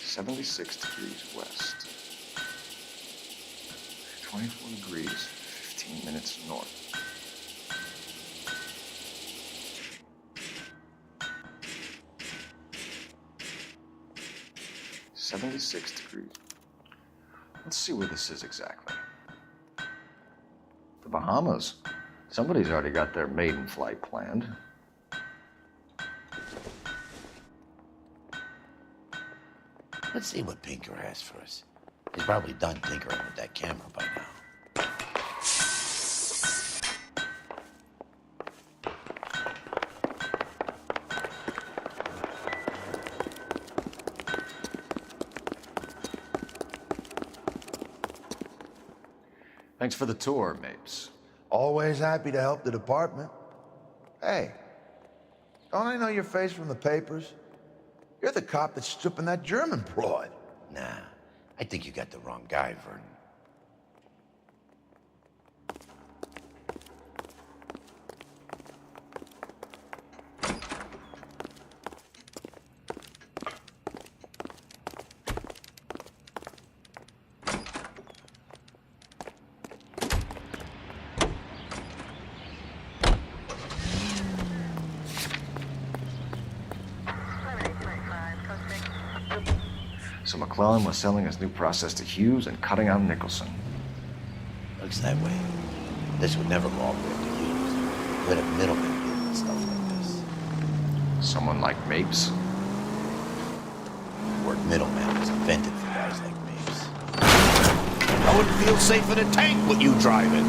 .76 degrees west. 24 degrees, 15 minutes north. .76 degrees. Let's see where this is exactly. The Bahamas. Somebody's already got their maiden flight planned. Let's see what Pinker has for us. He's probably done tinkering with that camera by now. Thanks for the tour, Mapes. Always happy to help the department. Hey, don't I know your face from the papers? You're the cop that's stripping that German broad. Nah, I think you got the wrong guy, Vernon. So McClellan was selling his new process to Hughes and cutting out Nicholson. Looks that way. This would never go all the way to Hughes. You would have middlemen doing stuff like this. Someone like Mapes? The word middleman was invented for guys like Mapes. I wouldn't feel safe in a tank with you driving.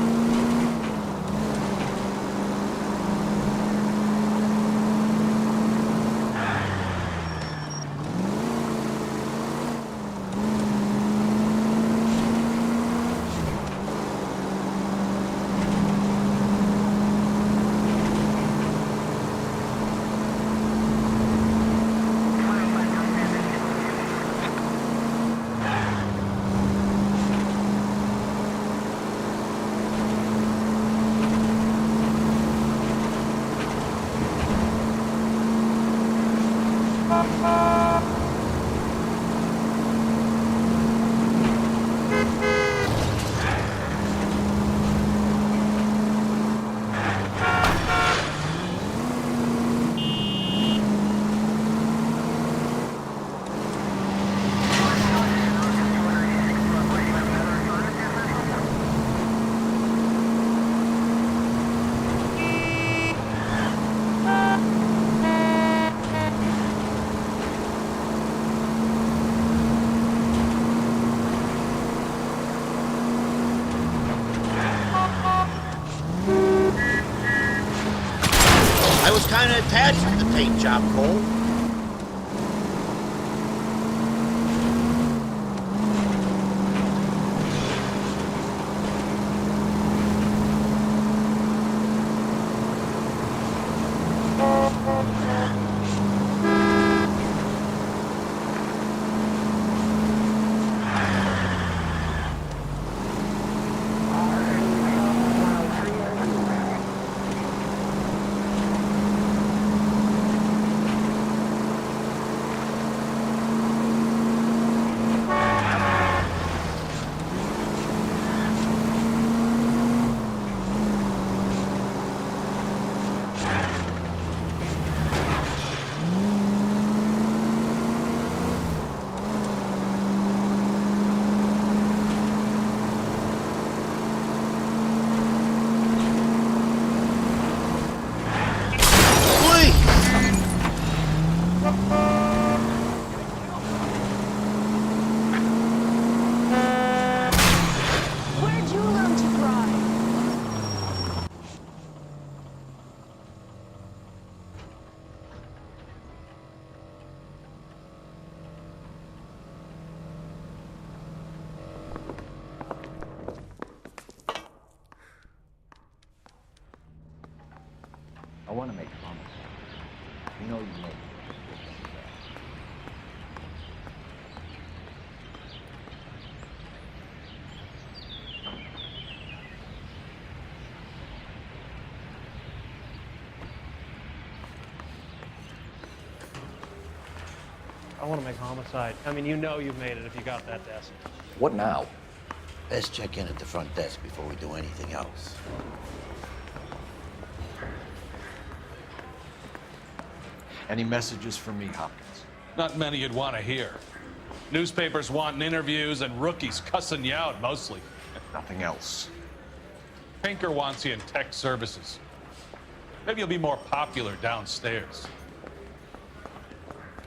I was kind of attached to the paint job, Cole. I want to make homicide. I mean, you know you've made it if you got that desk. What now? Let's check in at the front desk before we do anything else. Any messages for me, Hopkins? Not many you'd want to hear. Newspapers wanting interviews and rookies cussing you out, mostly. Nothing else. Pinker wants you in tech services. Maybe you'll be more popular downstairs.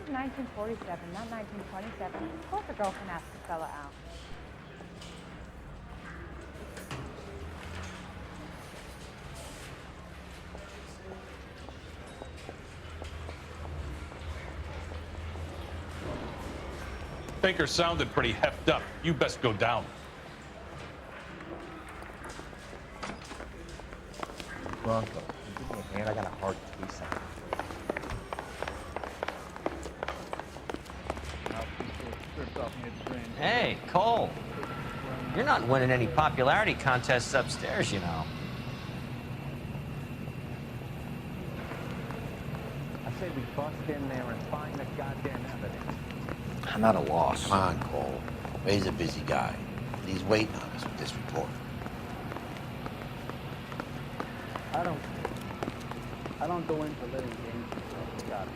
1947, not 1927. Of course a girl can ask a fella out. Pinker sounded pretty heffed up. You best go down. Bronco, give me a hand. I got a hard case on it. Hey, Cole. You're not winning any popularity contests upstairs, you know. I say we bust in there and find the goddamn evidence. I'm at a loss. Come on, Cole. Ray's a busy guy, and he's waiting on us with this report. I don't go into letting games myself. Got it.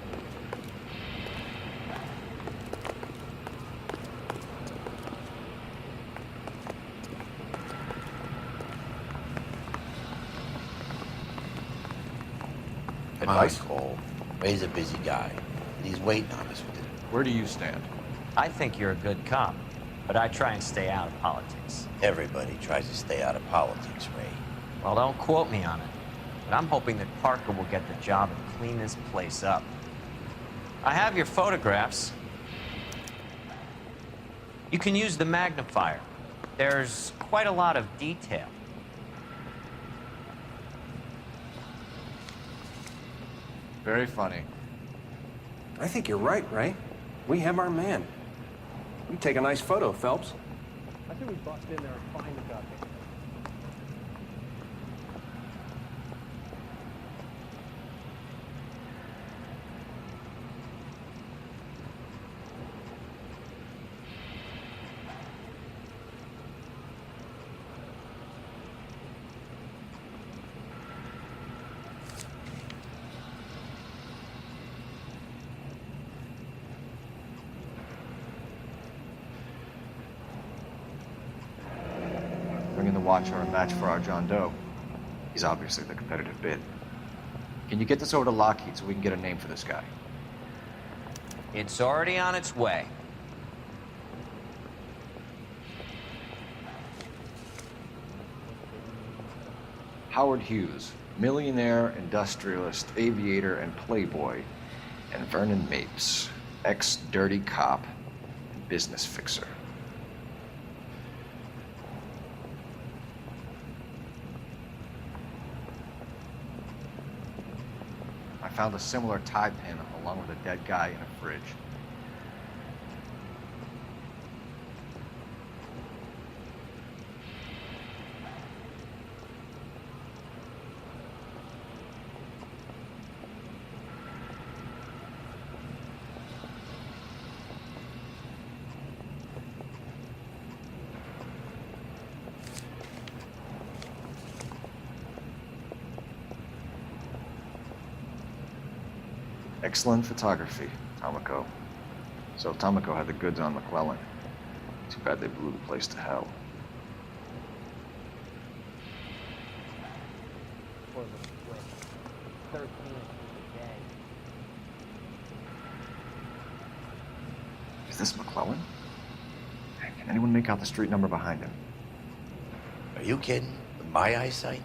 Advice? Cole. Ray's a busy guy, and he's waiting on us with it. Where do you stand? I think you're a good cop, but I try and stay out of politics. Everybody tries to stay out of politics, Ray. Well, don't quote me on it, but I'm hoping that Parker will get the job and clean this place up. I have your photographs. You can use the magnifier. There's quite a lot of detail. Very funny. I think you're right, Ray. We have our man. You take a nice photo, Phelps. I think we bust in there and find the goddamn. Bringing the Watcher a match for our John Doe. He's obviously the competitive bid. Can you get this over to Lockheed so we can get a name for this guy? It's already on its way. Howard Hughes, millionaire, industrialist, aviator, and playboy. And Vernon Mapes, ex-dirty cop and business fixer. I found a similar tie pin along with a dead guy in a fridge. Excellent photography, Tomoko. So Tomoko had the goods on McClellan. Too bad they blew the place to hell. For the split. 13 a day. Is this McClellan? Can anyone make out the street number behind him? Are you kidding? With my eyesight?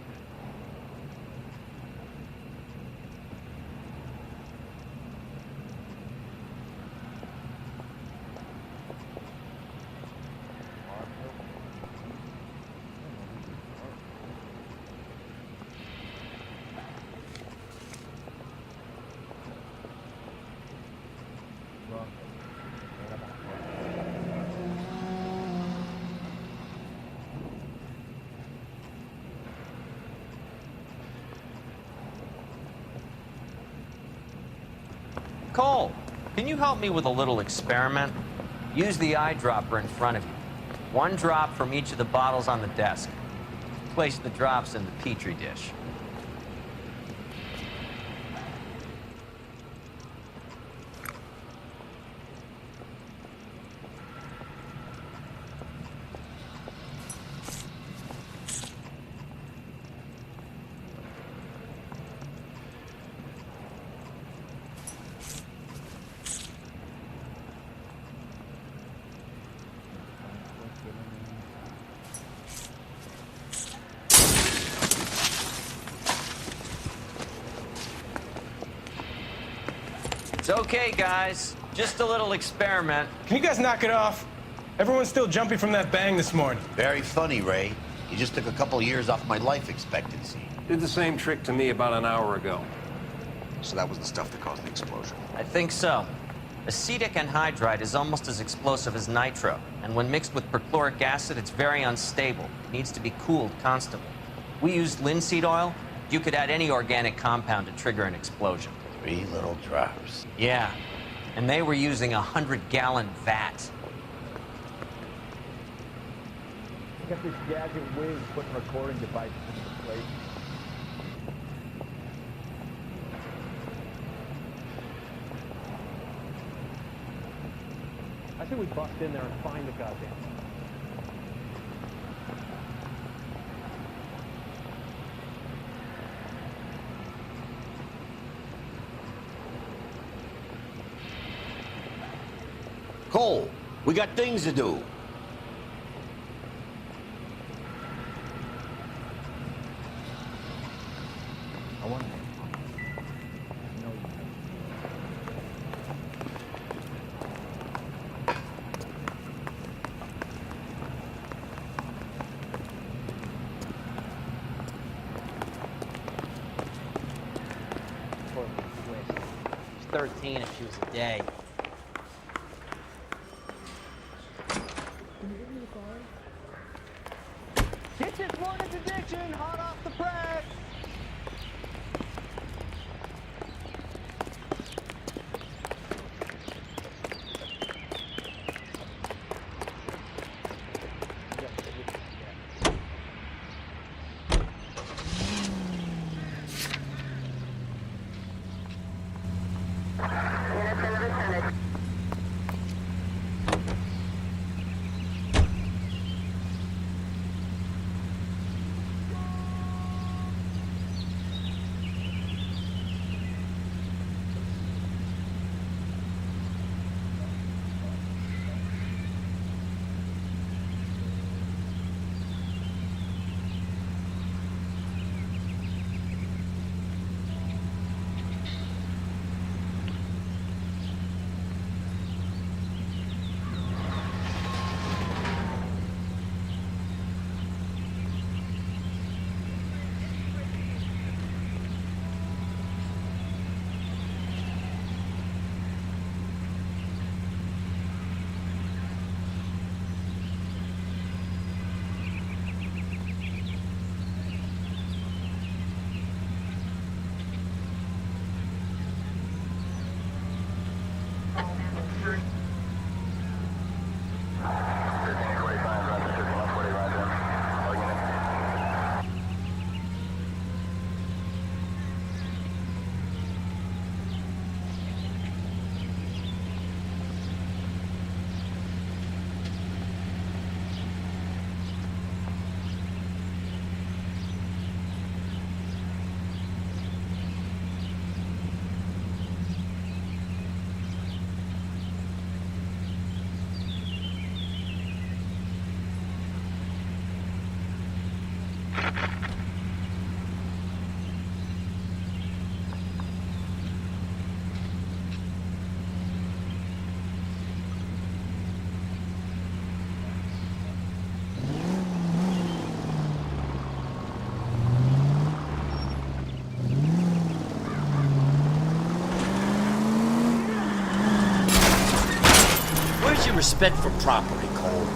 Cole, Can you help me with a little experiment? Use the eyedropper in front of you. One drop from each of the bottles on the desk. Place the drops in the Petri dish. It's okay, guys. Just a little experiment. Can you guys knock it off? Everyone's still jumping from that bang this morning. Very funny, Ray. You just took a couple years off my life expectancy. Did the same trick to me about an hour ago. So that was the stuff that caused the explosion. I think so. Acetic anhydride is almost as explosive as nitro, and when mixed with perchloric acid, it's very unstable. It needs to be cooled constantly. We used linseed oil. You could add any organic compound to trigger an explosion. 3 little drops. Yeah, and they were using a 100-gallon vat. I got this gadget wing putting recording devices into place. I think we bust in there and find the goddamn thing. Cole, we got things to do. I want to know you. She's 13 if she was a day. Get this morning's addiction hot off the press! Where's your respect for property, Cole?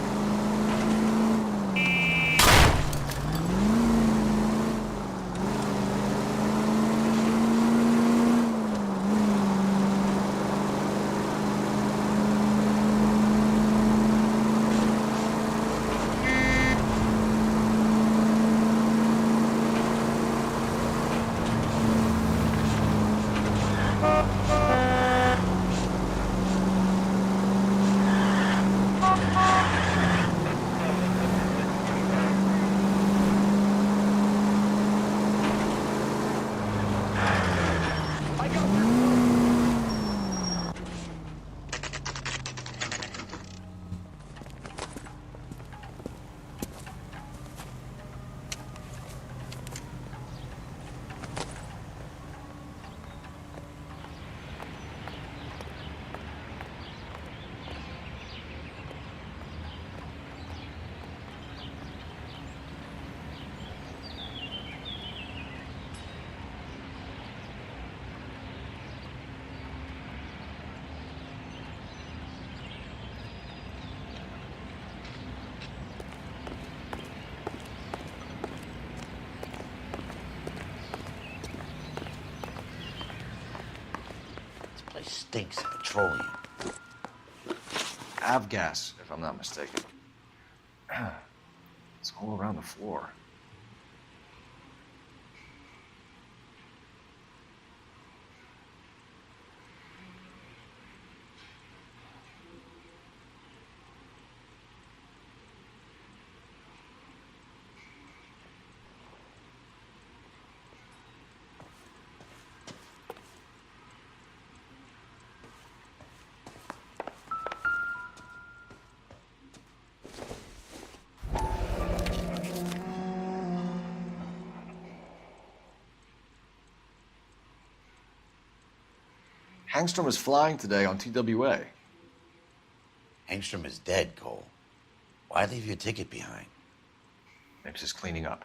stinks of petroleum. Avgas, if I'm not mistaken. It's all around the floor. Hangstrom is flying today on TWA. Hangstrom is dead, Cole. Why leave your ticket behind? Mapes is cleaning up.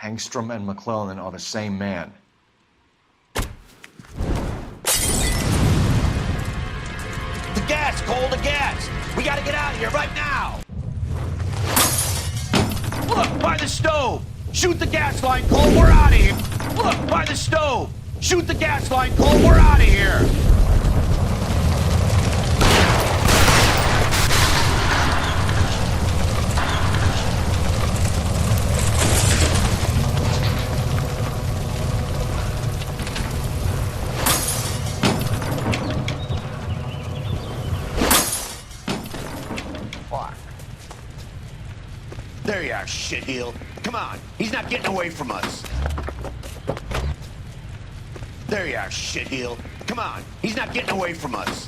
Hangstrom and McClellan are the same man. The gas, Cole, the gas! We gotta get out of here right now! Look, by the stove! Shoot the gas line, Cole, we're out of here! Look, by the stove! Shoot the gas line, Cole, we're out of here! There you are, shitheel. Come on, he's not getting away from us. There you are, shitheel. Come on, he's not getting away from us.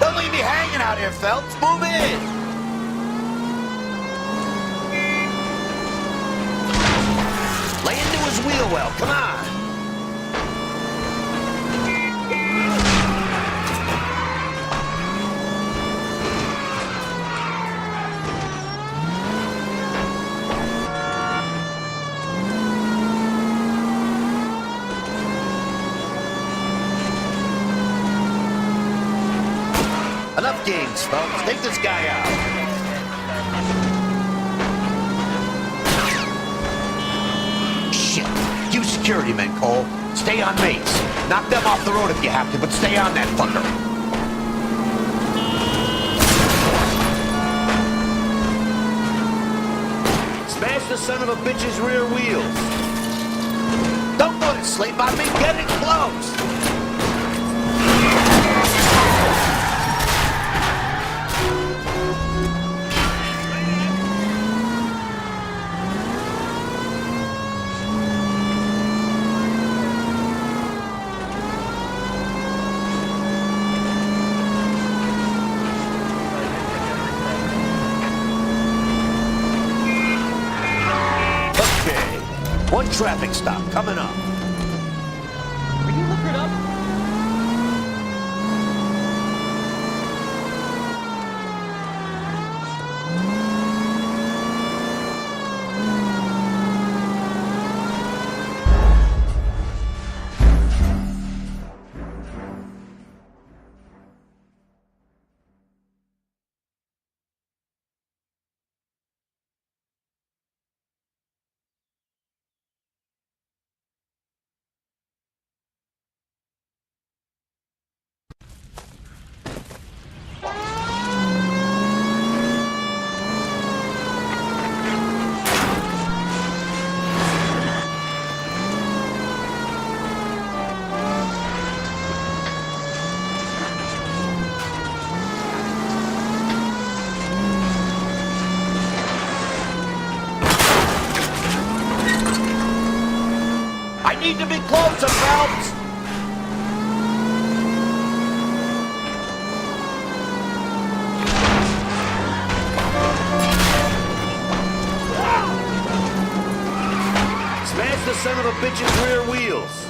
Don't leave me hanging out here, Phelps. Move in. Lay into his wheel well. Come on. Enough games, folks. Take this guy out. Shit. You security men, Cole. Stay on mates. Knock them off the road if you have to, but stay on that fucker. Smash the son of a bitch's rear wheels. Don't go to sleep on me. Get it close. traffic stop coming up. Are you looking up? I need to be closer, Phelps! Smash the son of a bitch's rear wheels.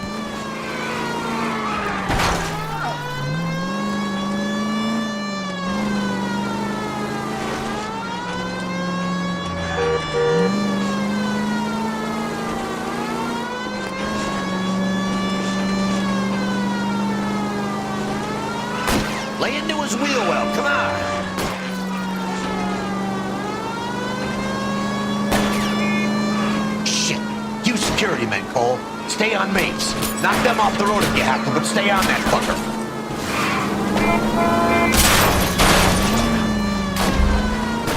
Lay into his wheel well, come on! Shit! You security men, Cole. Stay on Mapes. Knock them off the road if you have to, but stay on that fucker.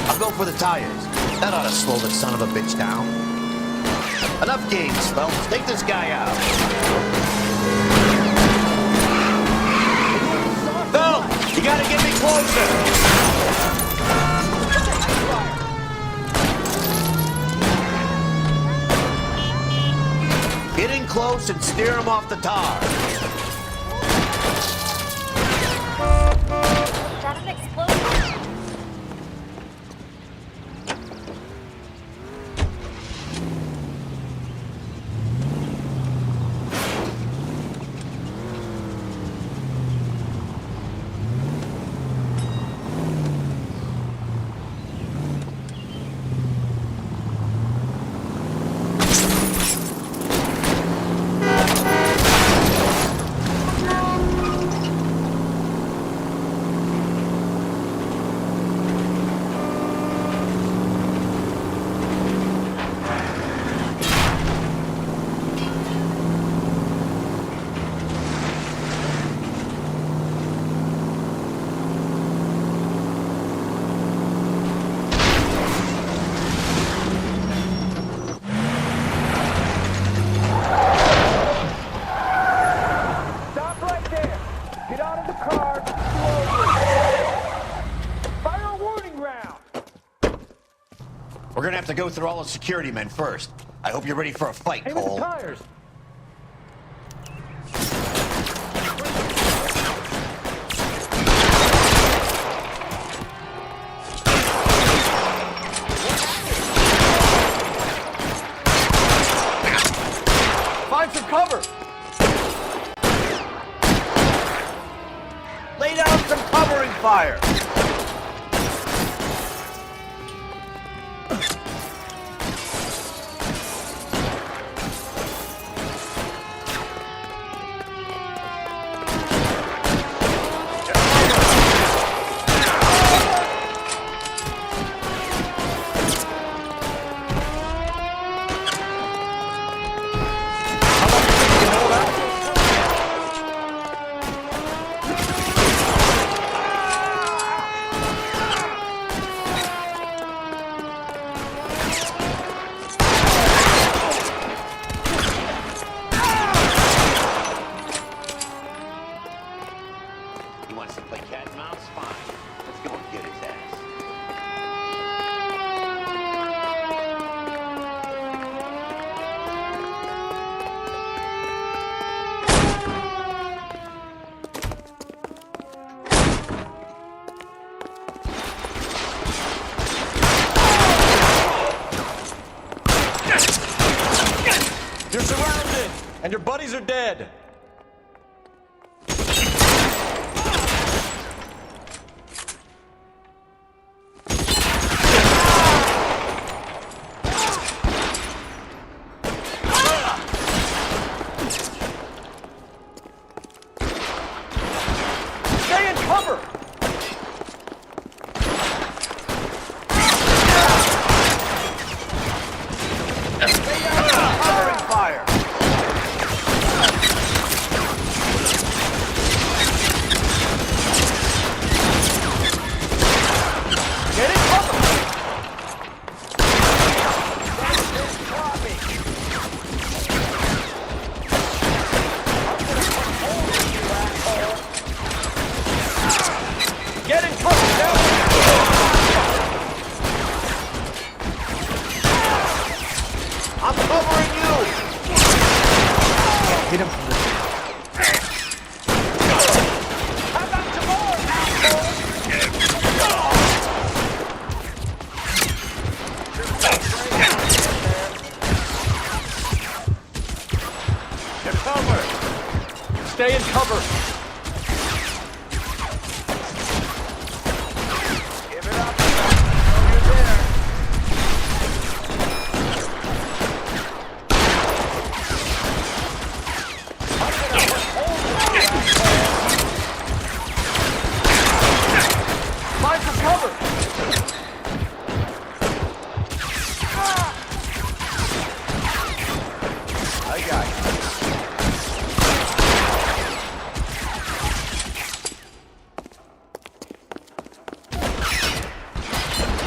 I'll go for the tires. That ought to slow the son of a bitch down. Enough games, Phelps. Take this guy out. You gotta get me closer! Get in close and steer him off the tar. Is that an explosion? We're gonna have to go through all the security men first. I hope you're ready for a fight, Hey, with Cole. the tires. Find some cover! Lay down some covering fire! And your buddies are dead. Stay in cover! Covering fire! Get in cover! That's his copy! I'm gonna put holes in you, asshole! Get in cover now! I'm covering you! Hit him from the How about some more, asshole? You're covered. Stay in cover. Give it up. Oh, you're there. I'm gonna put holes in you, asshole. Find some cover. I got you.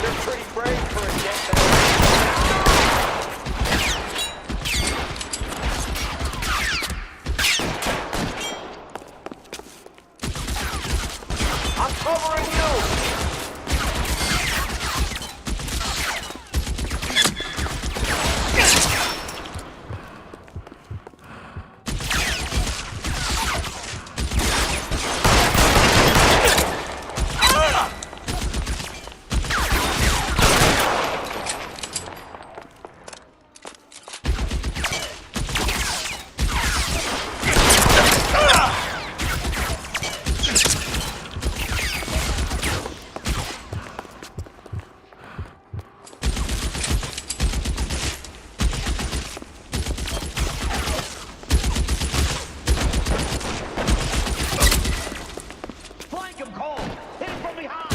You're pretty brave for a jetpack. I'm covering you! Flank him, Cole! Hit him from behind!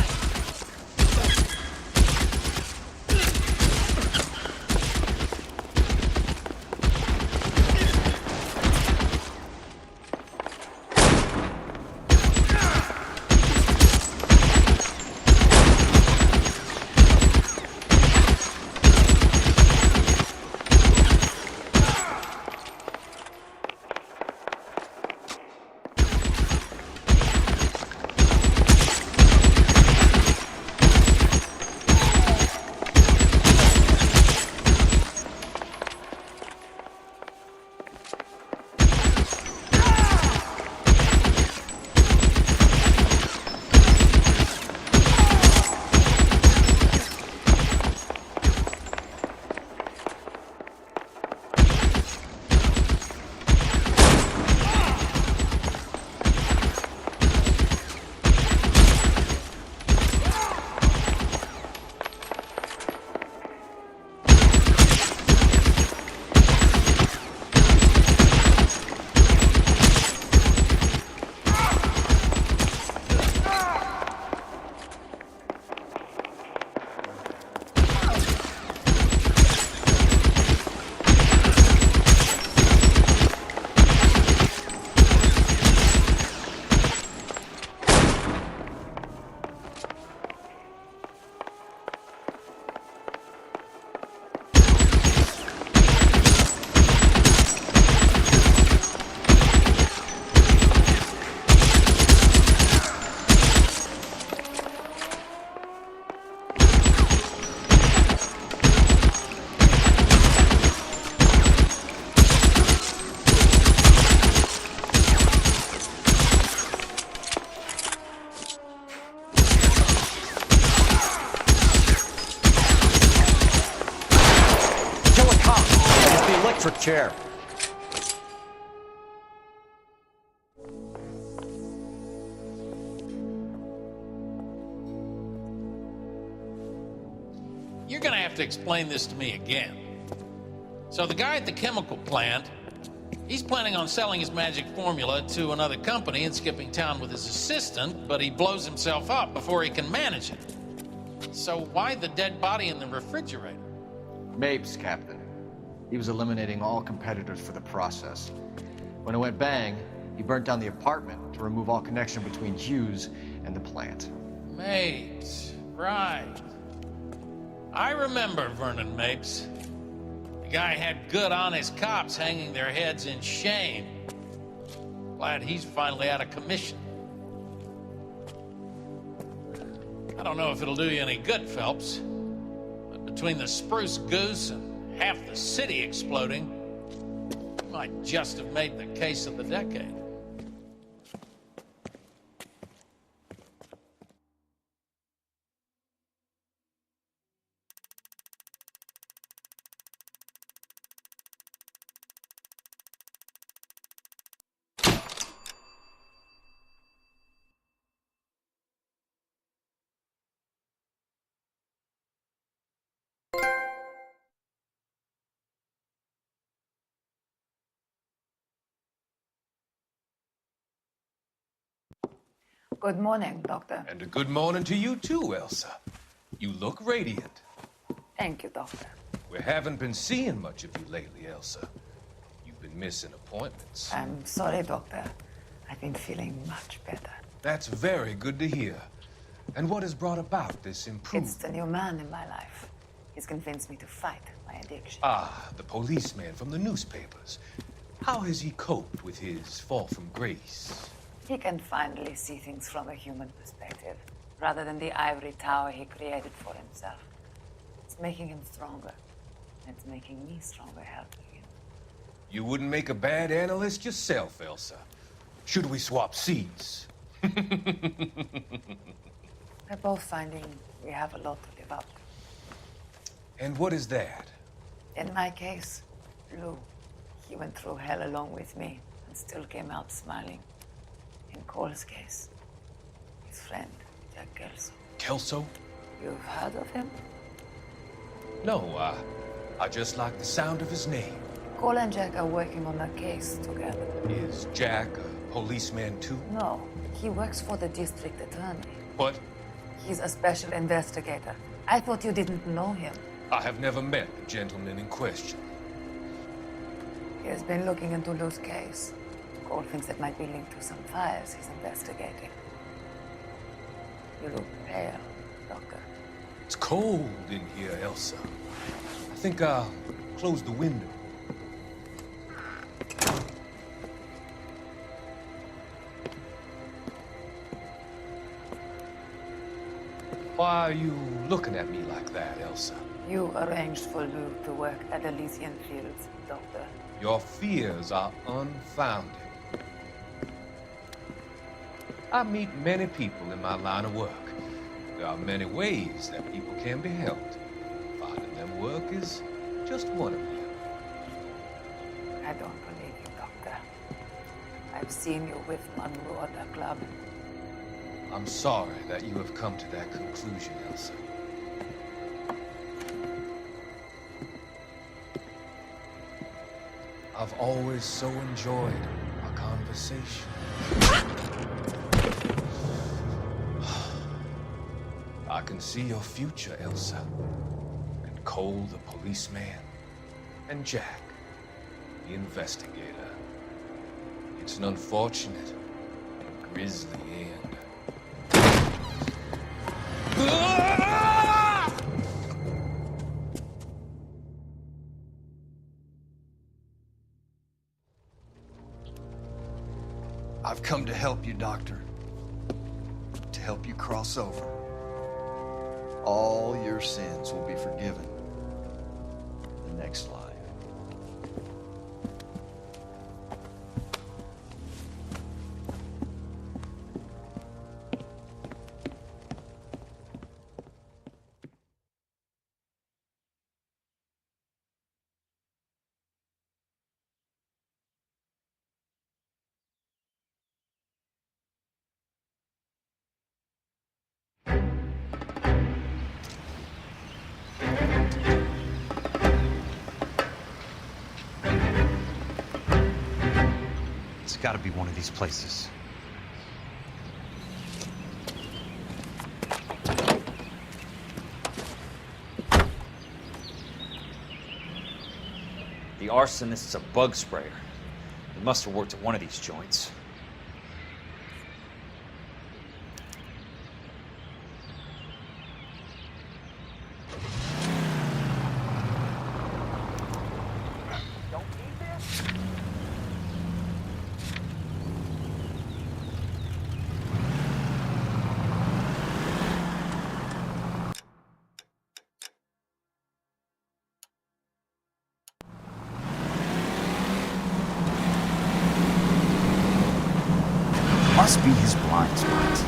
Chair. you're gonna have to explain this to me again. So the guy at the chemical plant, he's planning on selling his magic formula to another company and skipping town with his assistant, but he blows himself up before he can manage it. So why the dead body in the refrigerator? Mapes, Captain. He was eliminating all competitors for the process. When it went bang, he burnt down the apartment to remove all connection between Hughes and the plant. Mapes, right. I remember Vernon Mapes. The guy had good, honest cops hanging their heads in shame. Glad he's finally out of commission. I don't know if it'll do you any good, Phelps, but between the Spruce Goose and half the city exploding, you might just have made the case of the decade. Good morning, Doctor. And a good morning to you too, Elsa. You look radiant. Thank you, Doctor. We haven't been seeing much of you lately, Elsa. You've been missing appointments. I'm sorry, Doctor. I've been feeling much better. That's very good to hear. And what has brought about this improvement? It's the new man in my life. He's convinced me to fight my addiction. Ah, the policeman from the newspapers. How has he coped with his fall from grace? He can finally see things from a human perspective, rather than the ivory tower he created for himself. It's making him stronger. And it's making me stronger helping him. You wouldn't make a bad analyst yourself, Elsa. Should we swap seats? We're both finding we have a lot to live up to. And what is that? In my case, Lou. He went through hell along with me and still came out smiling. In Cole's case, his friend, Jack Kelso. Kelso? You've heard of him? No, I just like the sound of his name. Cole and Jack are working on a case together. Is Jack a policeman too? No, he works for the district attorney. What? He's a special investigator. I thought you didn't know him. I have never met the gentleman in question. He has been looking into Lou's case. Cole thinks it might be linked to some fires he's investigating. You look pale, Doctor. It's cold in here, Elsa. I think I'll close the window. Why are you looking at me like that, Elsa? You arranged for Lou to work at Elysian Fields, Doctor. Your fears are unfounded. I meet many people in my line of work. There are many ways that people can be helped. Finding them work is just one of them. I don't believe you, Doctor. I've seen you with Monroe at the club. I'm sorry that you have come to that conclusion, Elsa. I've always so enjoyed our conversation. I can see your future, Elsa. And Cole, the policeman, and Jack, the investigator. It's an unfortunate and grisly end. I've come to help you, Doctor. To help you cross over. All your sins will be forgiven. The next life. It's gotta be one of these places. The arsonist's a bug sprayer. He must have worked at one of these joints. Must be his blind spot.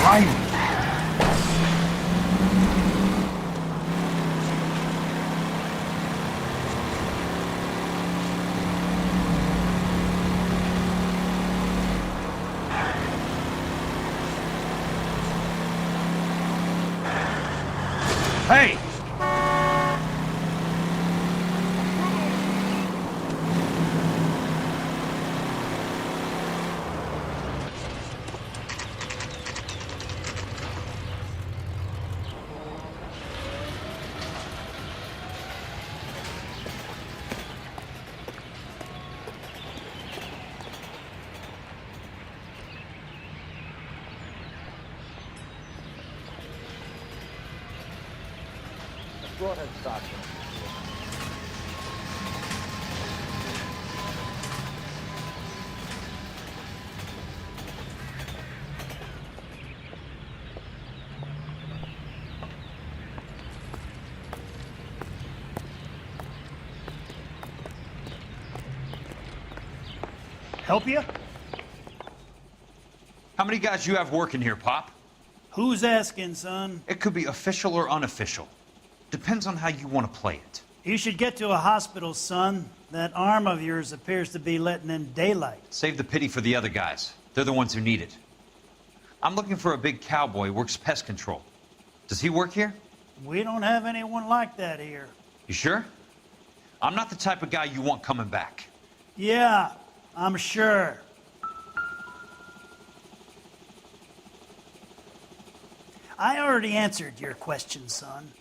Driving. Hey! Go ahead, stop. Help you? How many guys you have working here, Pop? Who's asking, son? It could be official or unofficial. Depends on how you want to play it. You should get to a hospital, son. That arm of yours appears to be letting in daylight. Save the pity for the other guys. They're the ones who need it. I'm looking for a big cowboy who works pest control. Does he work here? We don't have anyone like that here. You sure? I'm not the type of guy you want coming back. Yeah, I'm sure. I already answered your question, son.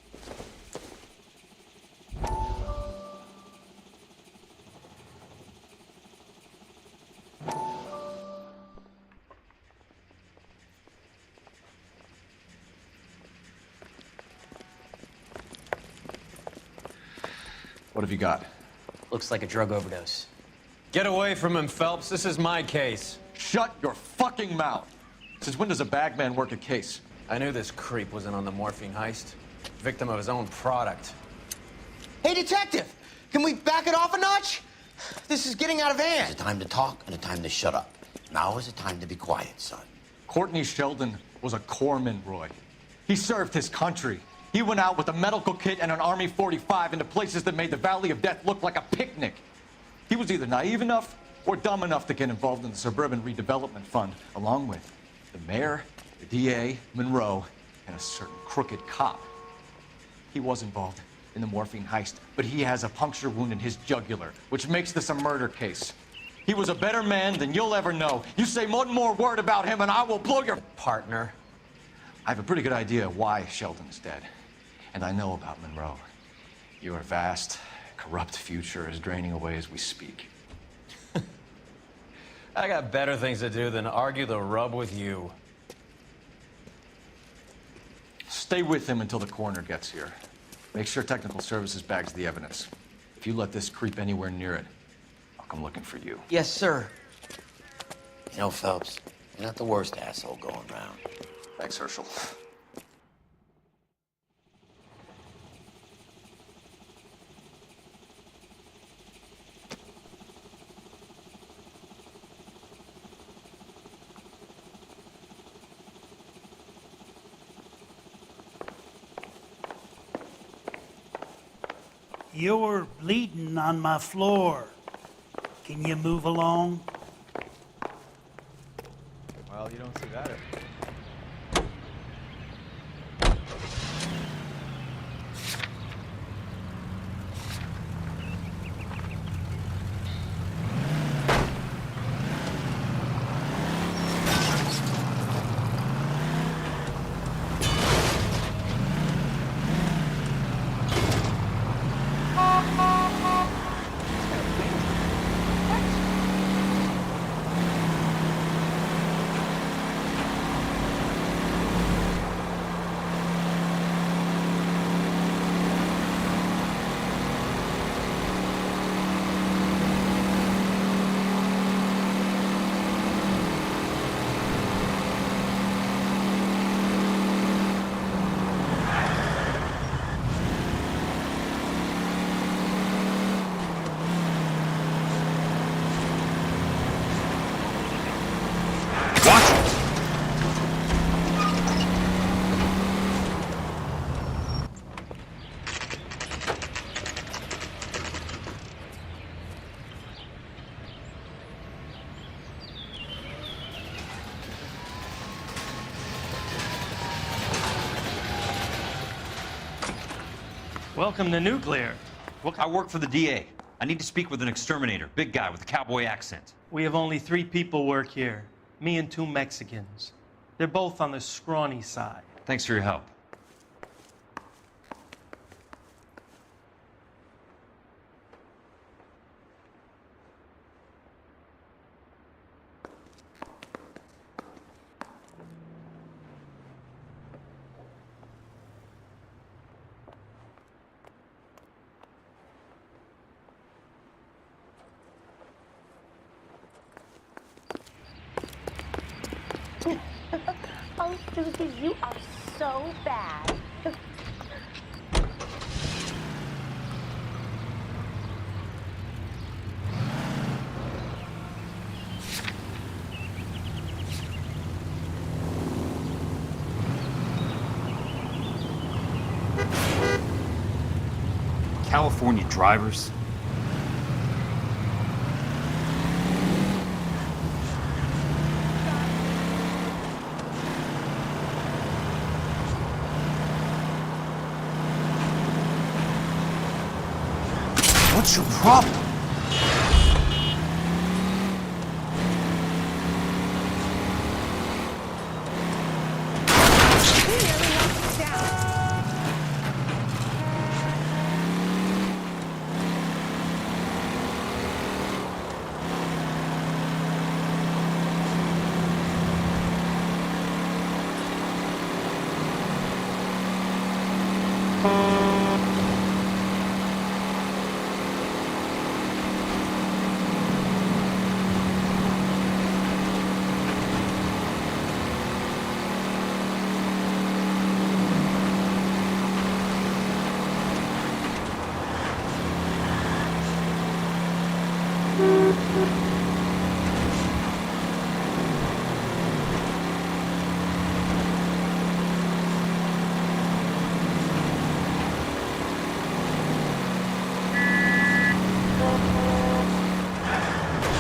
What have you got? Looks like a drug overdose. Get away from him, Phelps. This is my case. Shut your fucking mouth! Since when does a bagman work a case? I knew this creep wasn't on the morphine heist. Victim of his own product. Hey, detective! Can we back it off a notch? This is getting out of hand. There's a time to talk and a time to shut up. Now is the time to be quiet, son. Courtney Sheldon was a corpsman, Roy. He served his country. He went out with a medical kit and an Army 45 into places that made the Valley of Death look like a picnic. He was either naive enough or dumb enough to get involved in the Suburban Redevelopment Fund, along with the mayor, the DA, Monroe, and a certain crooked cop. He was involved in the morphine heist, but he has a puncture wound in his jugular, which makes this a murder case. He was a better man than you'll ever know. You say one more word about him and I will blow your partner. I have a pretty good idea why Sheldon's dead. And I know about Monroe. Your vast, corrupt future is draining away as we speak. I got better things to do than argue the rub with you. Stay with him until the coroner gets here. Make sure technical services bags the evidence. If you let this creep anywhere near it, I'll come looking for you. Yes, sir. You know, Phelps, you're not the worst asshole going around. Thanks, Herschel. You're bleeding on my floor. Can you move along? Well, you don't see that every day. Welcome to Nuclear. I work for the DA. I need to speak with an exterminator, big guy with a cowboy accent. We have only 3 people work here. Me and 2 Mexicans. They're both on the scrawny side. Thanks for your help. Oh, Susie, you are so bad. California drivers. What's your problem?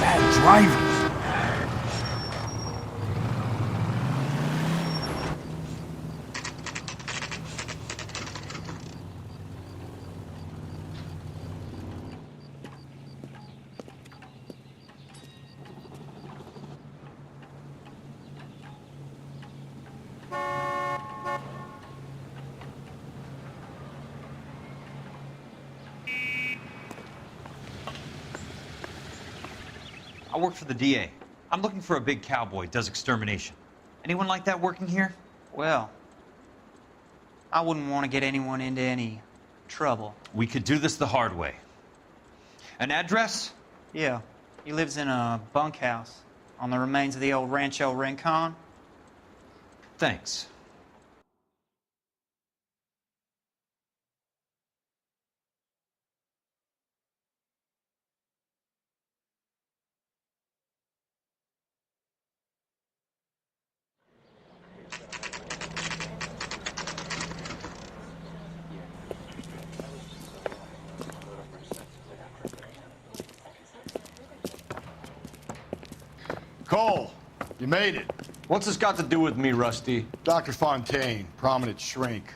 Bad driving. I work for the DA. I'm looking for a big cowboy, does extermination. Anyone like that working here? Well, I wouldn't want to get anyone into any trouble. We could do this the hard way. An address? Yeah, he lives in a bunkhouse on the remains of the old Rancho Rincon. Thanks. Cole, you made it. What's this got to do with me, Rusty? Dr. Fontaine, prominent shrink,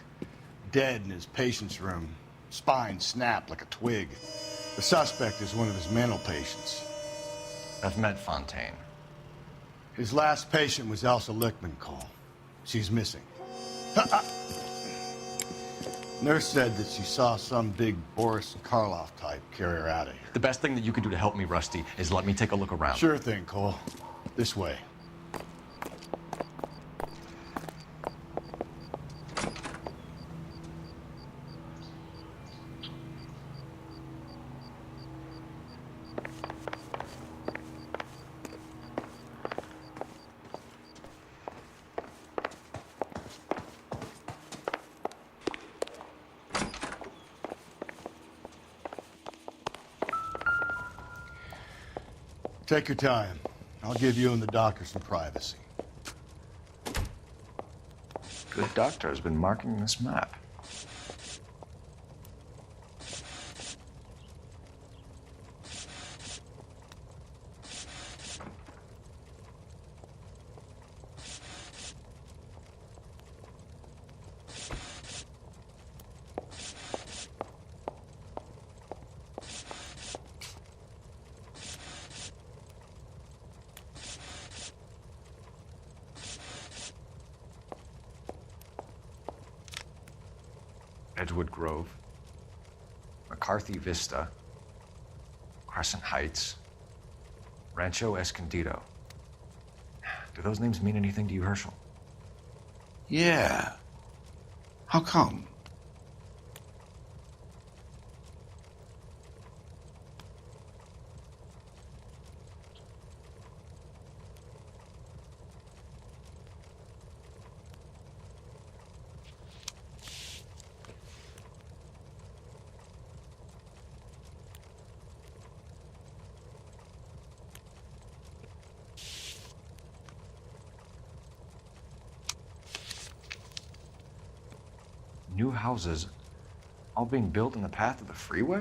dead in his patient's room. Spine snapped like a twig. The suspect is one of his mental patients. I've met Fontaine. His last patient was Elsa Lichtman, Cole. She's missing. Nurse said that she saw some big Boris Karloff type carry her out of here. The best thing that you could do to help me, Rusty, is let me take a look around. Sure thing, Cole. This way. Take your time. I'll give you and the doctor some privacy. Good doctor has been marking this map. Edgewood Grove, McCarthy Vista, Crescent Heights, Rancho Escondido. Do those names mean anything to you, Herschel? Yeah. How come? New houses all being built in the path of the freeway?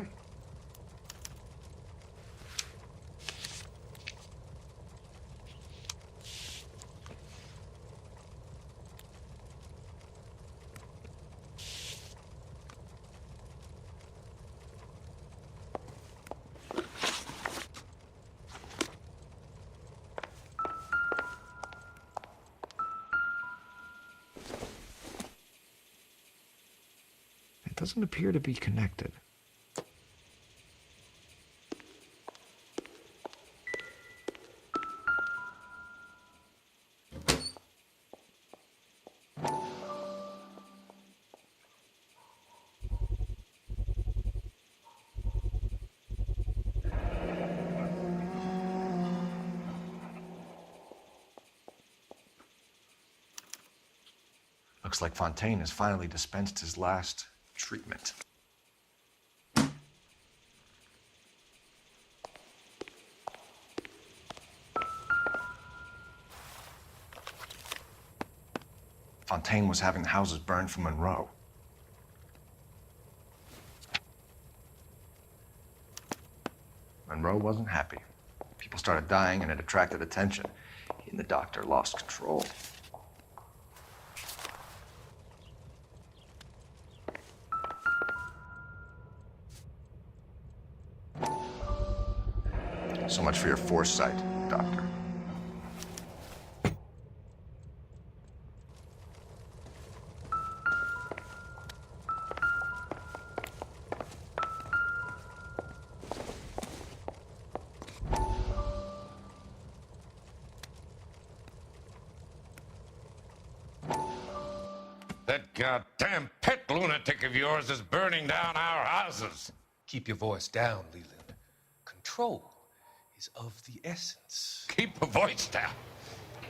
It doesn't appear to be connected. Looks like Fontaine has finally dispensed his last treatment. Fontaine was having the houses burned for Monroe. Monroe wasn't happy. People started dying and it attracted attention. He and the doctor lost control. So much for your foresight, Doctor. That goddamn pet lunatic of yours is burning down our houses. Keep your voice down, Leland. Control is of the essence. Keep your voice down.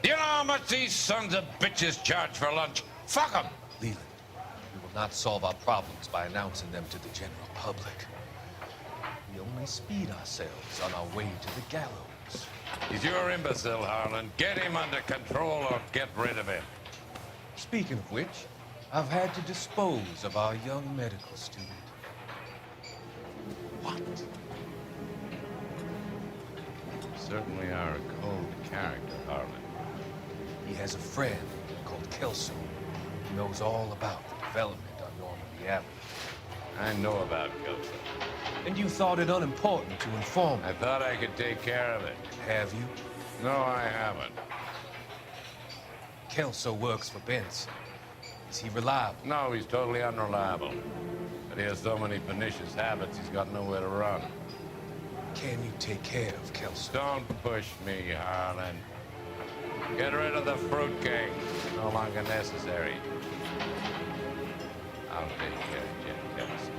You know how much these sons of bitches charge for lunch? Fuck them. Leland, we will not solve our problems by announcing them to the general public. We only speed ourselves on our way to the gallows. He's your imbecile, Harlan. Get him under control or get rid of him. Speaking of which, I've had to dispose of our young medical student. What? Certainly are a cold character, Harlan. He has a friend called Kelso. He knows all about the development on Normandy Avenue. I know about Kelso. And you thought it unimportant to inform me. I thought I could take care of it. Have you? No, I haven't. Kelso works for Benson. Is he reliable? No, he's totally unreliable. But he has so many pernicious habits, he's got nowhere to run. Can you take care of Kelso? Don't push me, Harlan. Get rid of the fruitcake. It's no longer necessary. I'll take care of Jim Kelso.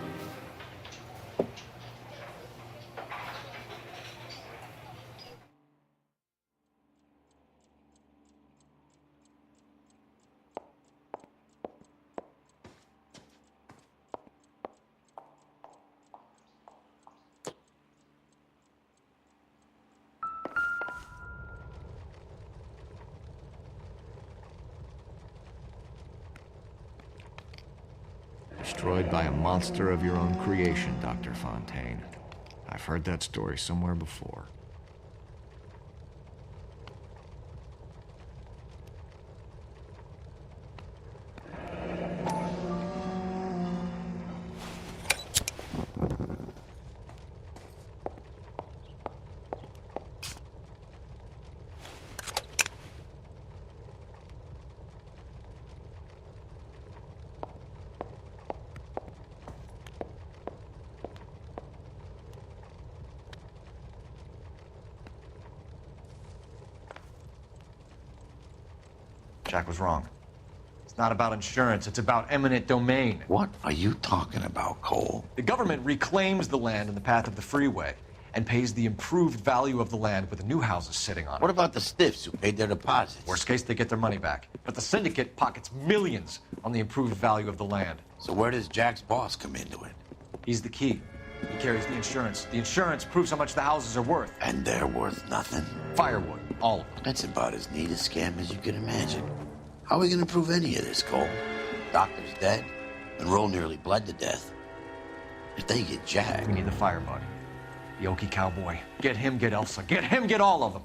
Destroyed by a monster of your own creation, Dr. Fontaine. I've heard that story somewhere before. Jack was wrong. It's not about insurance, it's about eminent domain. What are you talking about, Cole? The government reclaims the land in the path of the freeway and pays the improved value of the land with the new houses sitting on it. What about the stiffs who paid their deposits? Worst case, they get their money back. But the syndicate pockets millions on the improved value of the land. So where does Jack's boss come into it? He's the key. He carries the insurance. The insurance proves how much the houses are worth. And they're worth nothing? Firewood, all of them. That's about as neat a scam as you can imagine. How are we gonna prove any of this, Cole? Doctor's dead, and Roll nearly bled to death. If they get Jack... We need the firebud. The Okie cowboy. Get him, get Elsa. Get him, get all of them.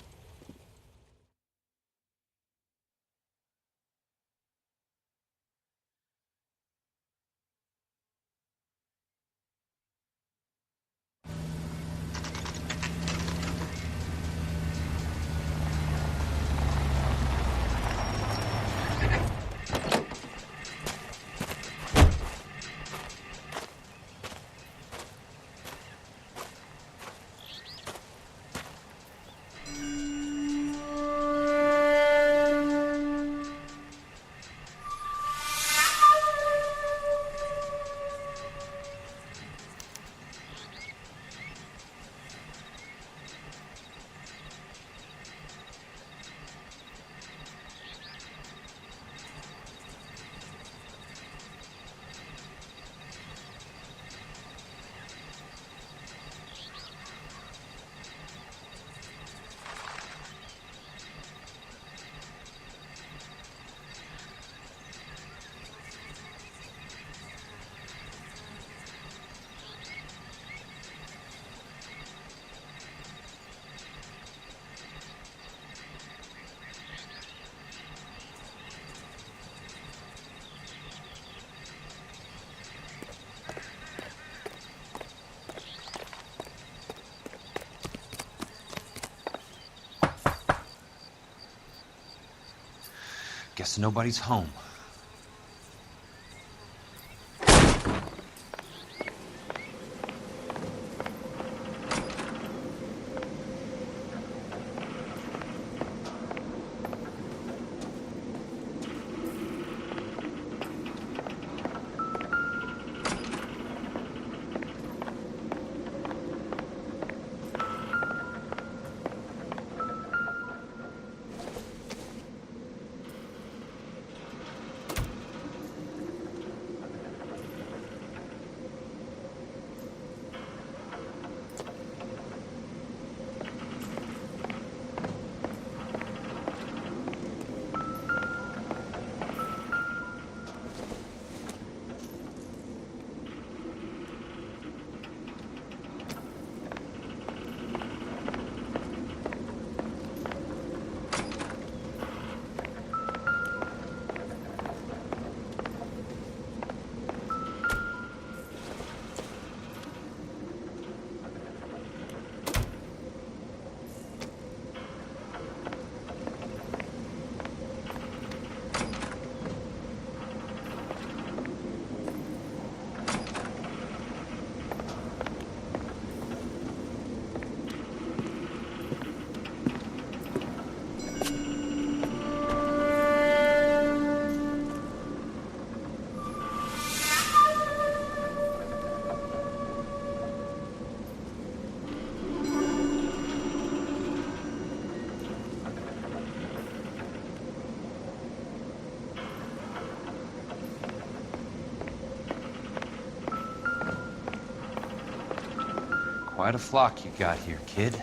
Guess nobody's home. Quite a flock you got here, kid.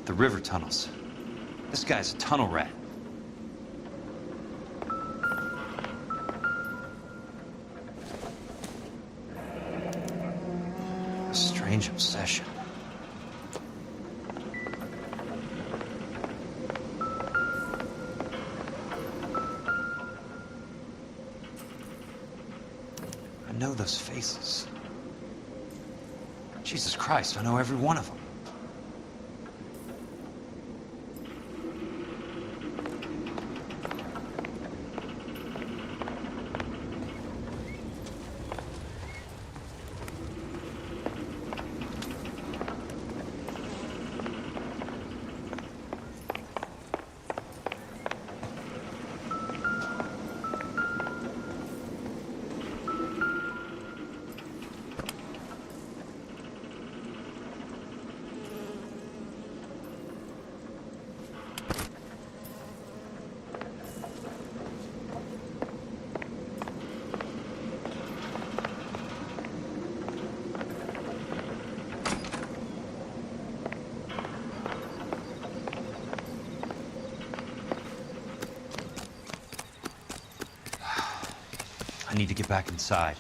The river tunnels. This guy's a tunnel rat. A strange obsession. I know those faces. Jesus Christ, I know every one of them. I need to get back inside.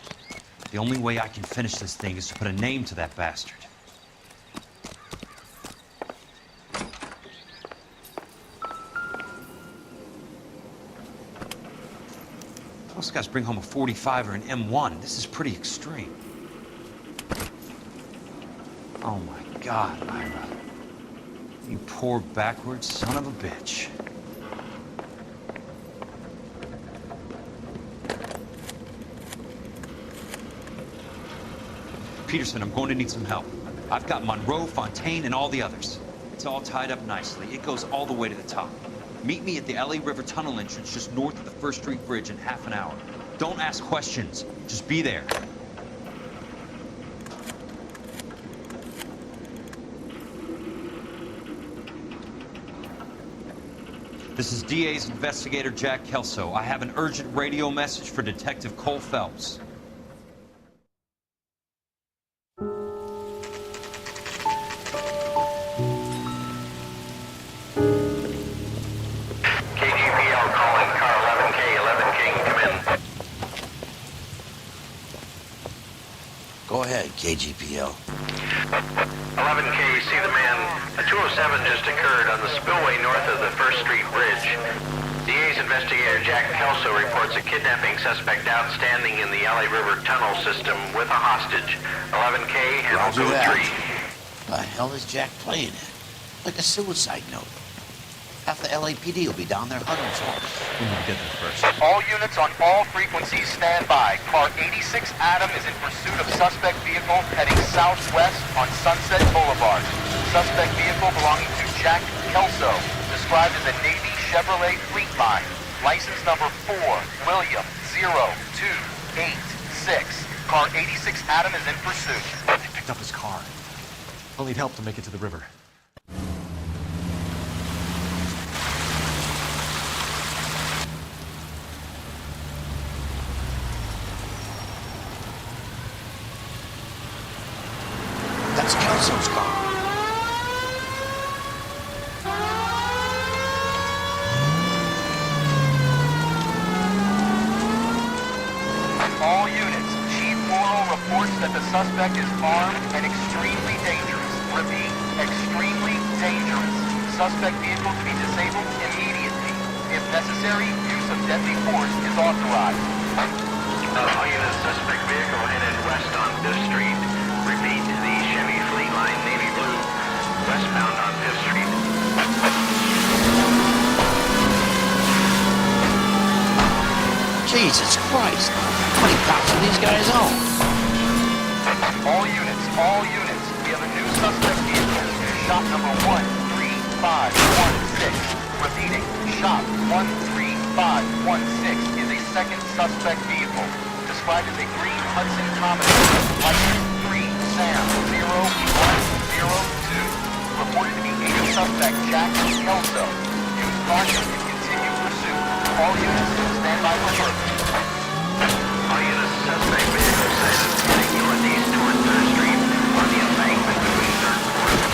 The only way I can finish this thing is to put a name to that bastard. Most guys bring home a 45 or an M1. This is pretty extreme. Oh my God, Ira. You poor backwards son of a bitch. Peterson, I'm going to need some help. I've got Monroe, Fontaine, and all the others. It's all tied up nicely. It goes all the way to the top. Meet me at the LA River Tunnel entrance just north of the First Street Bridge in half an hour. Don't ask questions. Just be there. This is DA's investigator Jack Kelso. I have an urgent radio message for Detective Cole Phelps. Go ahead, KGPL. 11K, see the man. A 207 just occurred on the spillway north of the First Street Bridge. DA's investigator Jack Kelso reports a kidnapping suspect outstanding in the LA River tunnel system with a hostage. 11K, handle Roger code that. 3. The hell is Jack playing at? Like a suicide note. Half the LAPD will be down there hunting for him. We need to get there first. All units on all frequencies stand by. Car 86 Adam is in pursuit of suspect vehicle heading southwest on Sunset Boulevard. Suspect vehicle belonging to Jack Kelso, described as a Navy Chevrolet Fleetline. License number 4, William 0286. Car 86 Adam is in pursuit. They picked up his car. I'll need help to make it to the river. That's Kelso's car. All units, Chief Morrow reports that the suspect is armed and extremely dangerous. Repeat, extremely dangerous. Suspect vehicle to be disabled immediately. If necessary, use of deadly force is authorized. All units, suspect vehicle headed west on 5th Street. Repeat, the Chevy Fleetline Navy Blue, westbound on 5th Street. Jesus Christ. How many cops are these guys on? All units, we have a new suspect vehicle. Shop number 13516. Repeating, shop 13516 is a second suspect vehicle, described as a green Hudson Commodore, license 3 Sam 0102. Reported to be a suspect Jack Kelso. Use caution and continue pursuit. All units, stand by for further. All units, suspect vehicle sighted heading northeast toward 3rd Street on the embankment between 3rd and 4th.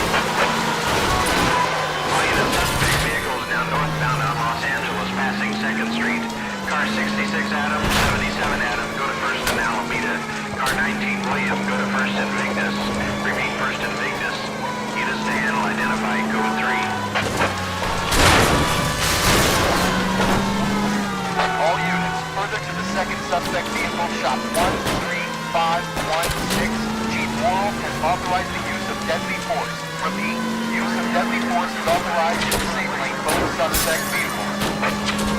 3516, Chief Worrell has authorized the use of deadly force. Repeat, use of deadly force is authorized in disabling both suspect vehicles.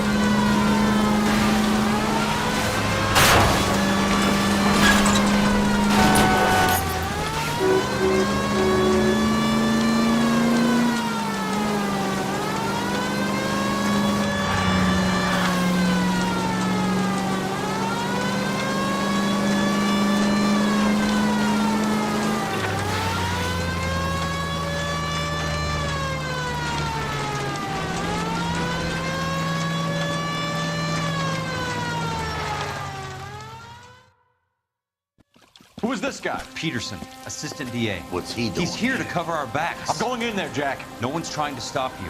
Who is this guy? Peterson, assistant DA. What's he doing? He's here to cover our backs. I'm going in there, Jack. No one's trying to stop you.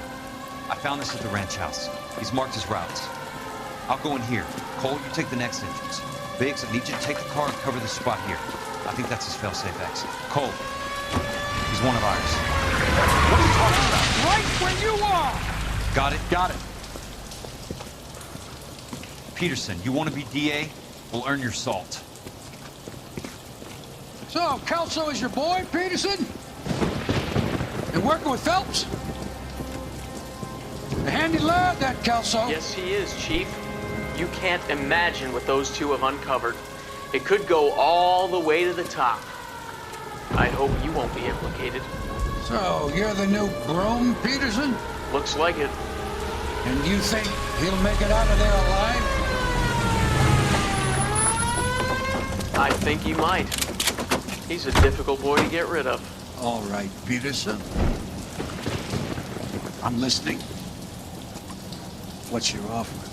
I found this at the ranch house. He's marked his routes. I'll go in here. Cole, you take the next entrance. Biggs, I need you to take the car and cover this spot here. I think that's his fail-safe exit. Cole, he's one of ours. What are you talking about? Right where you are! Got it? Got it. Peterson, you want to be DA? We'll earn your salt. So, Kelso is your boy, Peterson? And working with Phelps? A handy lad, that Kelso. Yes, he is, Chief. You can't imagine what those two have uncovered. It could go all the way to the top. I hope you won't be implicated. So, you're the new broom, Peterson? Looks like it. And you think he'll make it out of there alive? I think he might. He's a difficult boy to get rid of. All right, Peterson. I'm listening. What's your offer?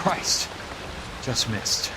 Christ. Just missed.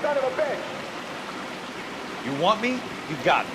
son of a bitch! You want me? You got me.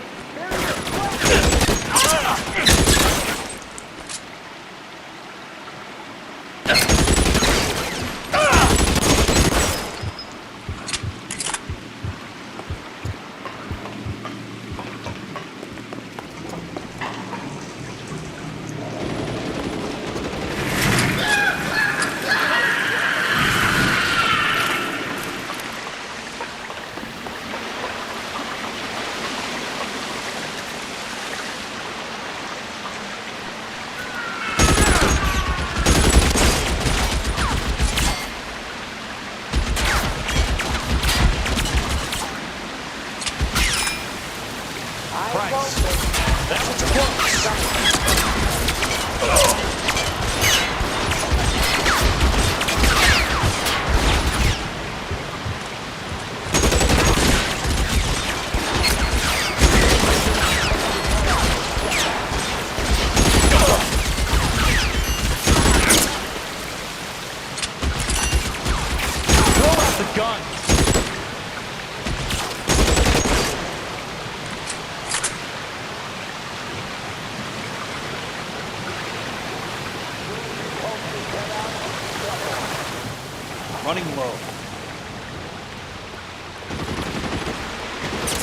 Running low.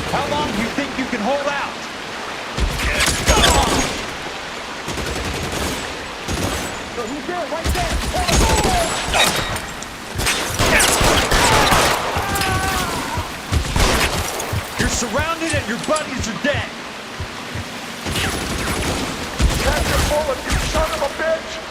How long do you think you can hold out? He's there, right there! You're surrounded and your buddies are dead. Catch your bullet, you son of a bitch!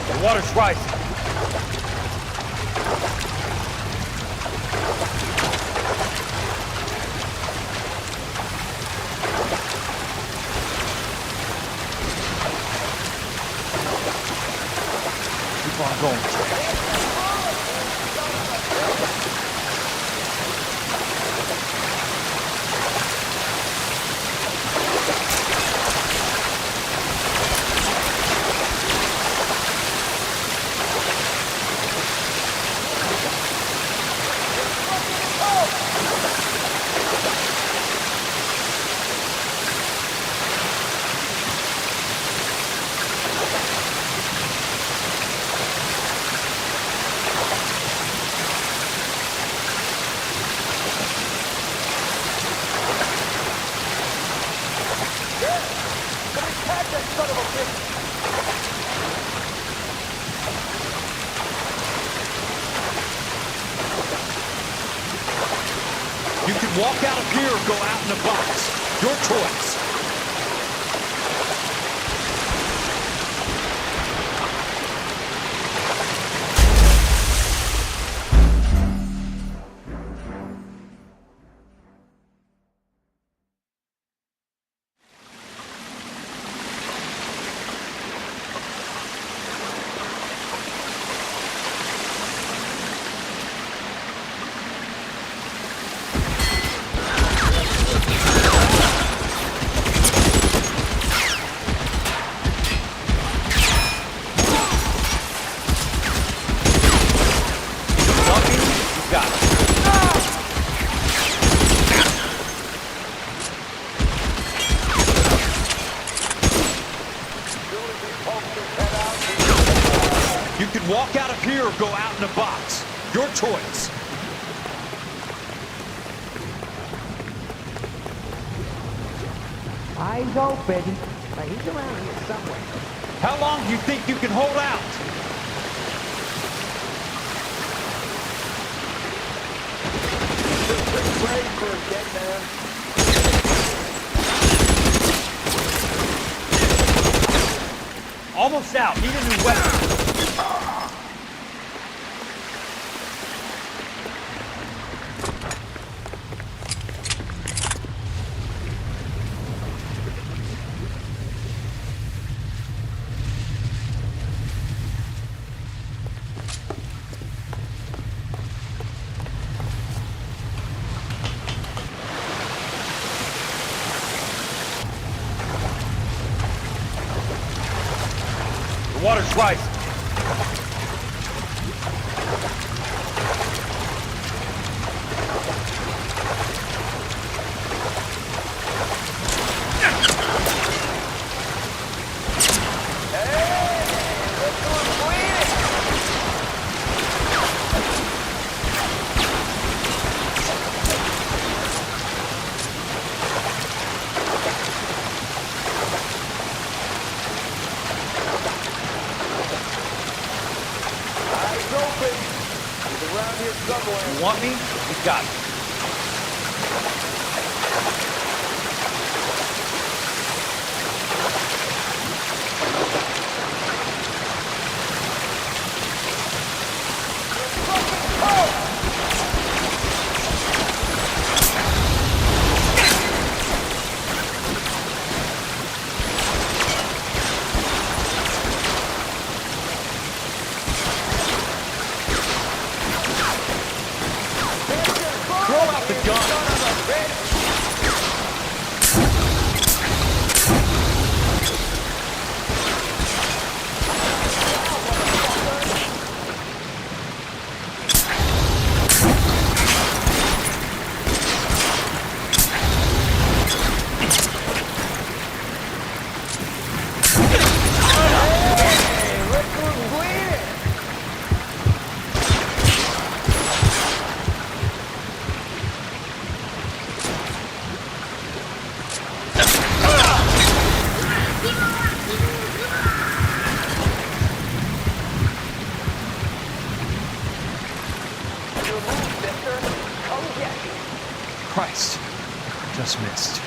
The water's rising. Keep on going, Jack. You can walk out of here or go out in a box. Your choice. You can walk out of here or go out in a box. Your choice. Eyes open. He's around here somewhere. How long do you think you can hold out? Ready for a dead man. Almost out. Need a new weapon. The water's rising. You want me? You got it. Throw out the gun. Christ, just missed.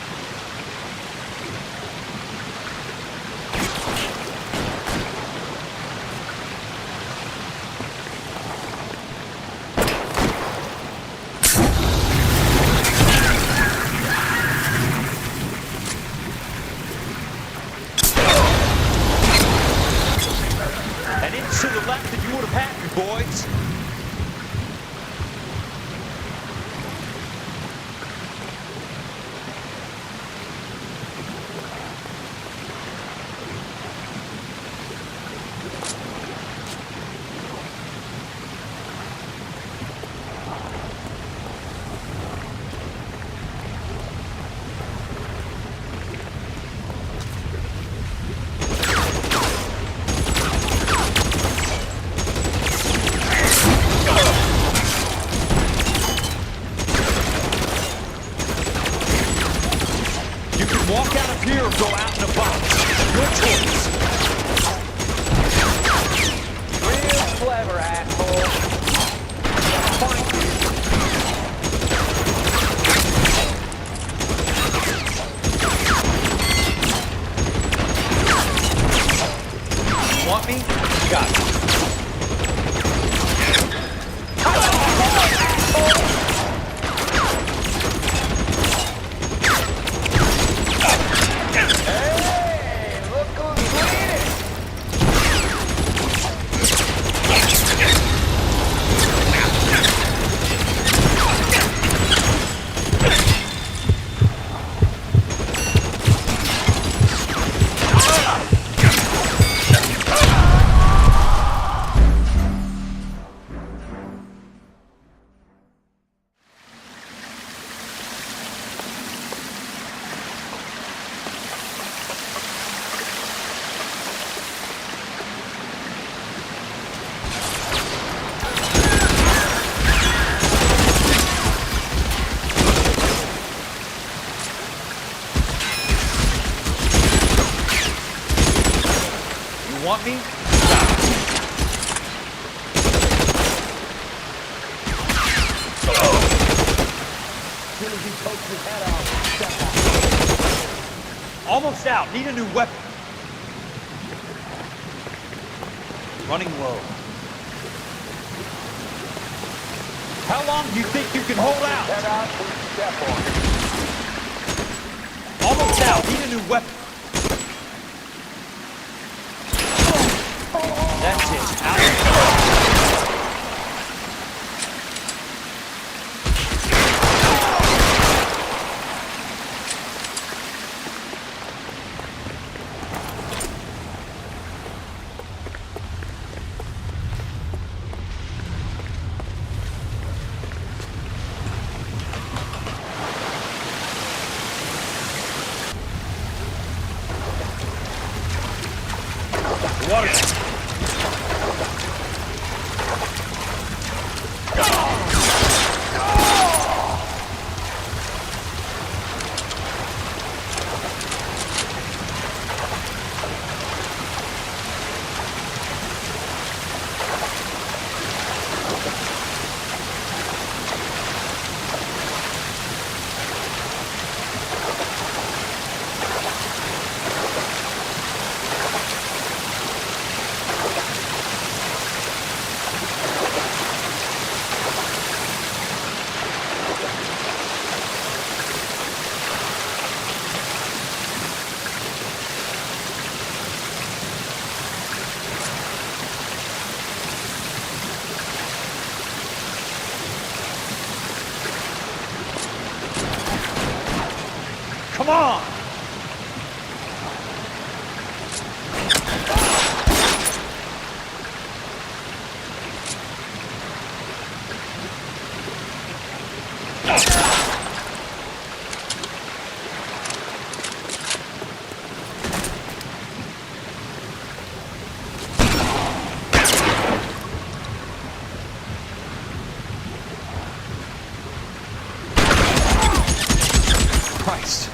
An inch to the left and you would have had me, boys. You can walk out of here or go out in a box. Your choice. Real clever, asshole. Want me? Got it. You want me? Almost out. Need a new weapon. Running low. How long do you think you can hold out? Head out and step on it. Almost out. Need a new weapon. That's it. Out. Come on! Christ.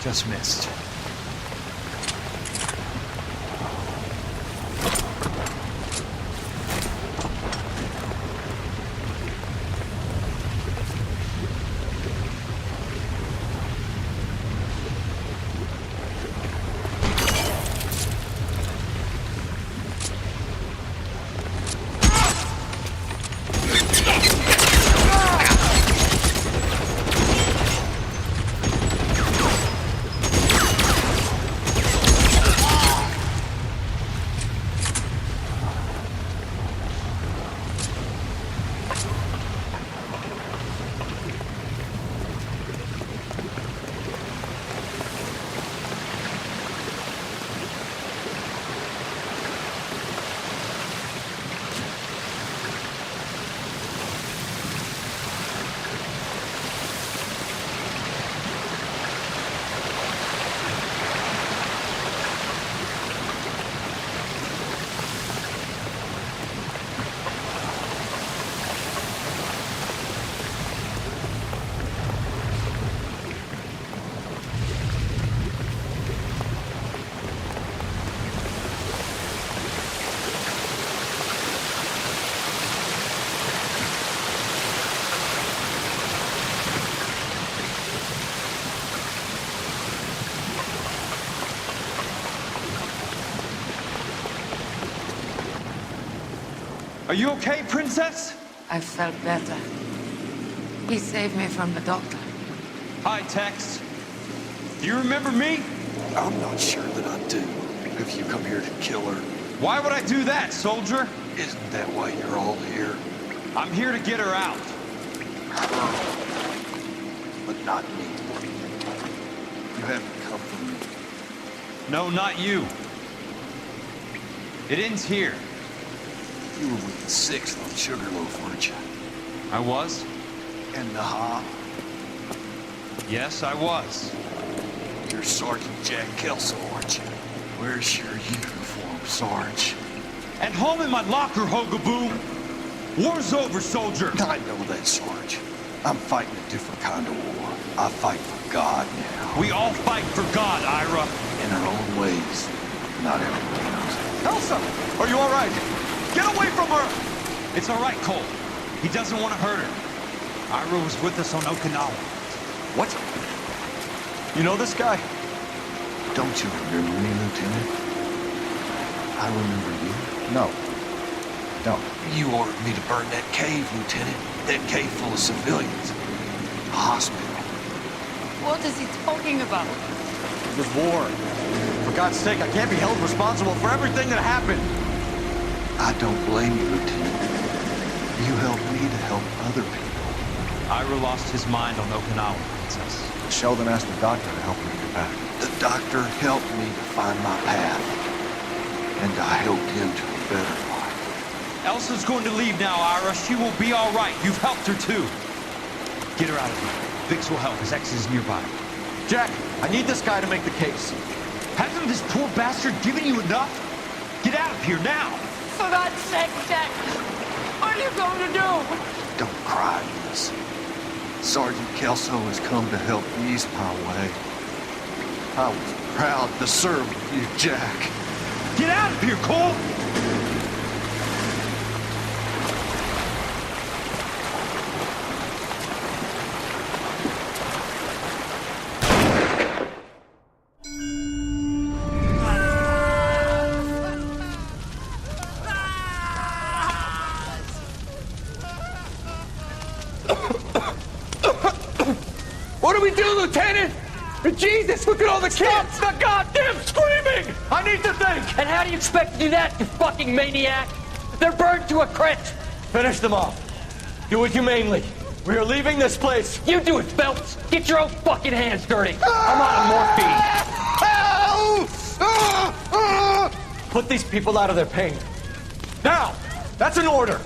Just missed. Are you okay, Princess? I felt better. He saved me from the doctor. Hi, Tex. Do you remember me? I'm not sure that I do. If you come here to kill her. Why would I do that, soldier? Isn't that why you're all here? I'm here to get her out. Her. But not me. You haven't come for me. No, not you. It ends here. You were with the 6th on Sugarloaf, weren't you? I was? And the Hob? Yes, I was. You're Sergeant Jack Kelso, aren't you? Where's your uniform, Sarge? At home in my locker, Hogaboo. War's over, soldier. I know that, Sarge. I'm fighting a different kind of war. I fight for God now. We all fight for God, Ira. In our own ways. Not everyone knows it. Elsa, are you all right? Get away from her! It's all right, Cole. He doesn't want to hurt her. Ira was with us on Okinawa. What? You know this guy? Don't you remember me, Lieutenant? I remember you. No. Don't. You ordered me to burn that cave, Lieutenant. That cave full of civilians. A hospital. What is he talking about? It was war. For God's sake, I can't be held responsible for everything that happened. I don't blame you, Lieutenant. You helped me to help other people. Ira lost his mind on Okinawa, Princess. Sheldon asked the doctor to help him get back. The doctor helped me to find my path. And I helped him to a better life. Elsa's going to leave now, Ira. She will be all right. You've helped her, too. Get her out of here. Vix will help. His ex is nearby. Jack, I need this guy to make the case. Hasn't this poor bastard given you enough? Get out of here now! For God's sake, Jack! What are you going to do? Don't cry, Liz. Sergeant Kelso has come to help ease my way. I was proud to serve with you, Jack. Get out of here, Cole! What do we do, Lieutenant? Jesus, look at all the kids! Stop the goddamn screaming! I need to think! And how do you expect to do that, you fucking maniac? They're burned to a crisp! Finish them off. Do it humanely. We are leaving this place. You do it, Phelps! Get your own fucking hands dirty! I'm out of morphine! Put these people out of their pain. Now! That's an order!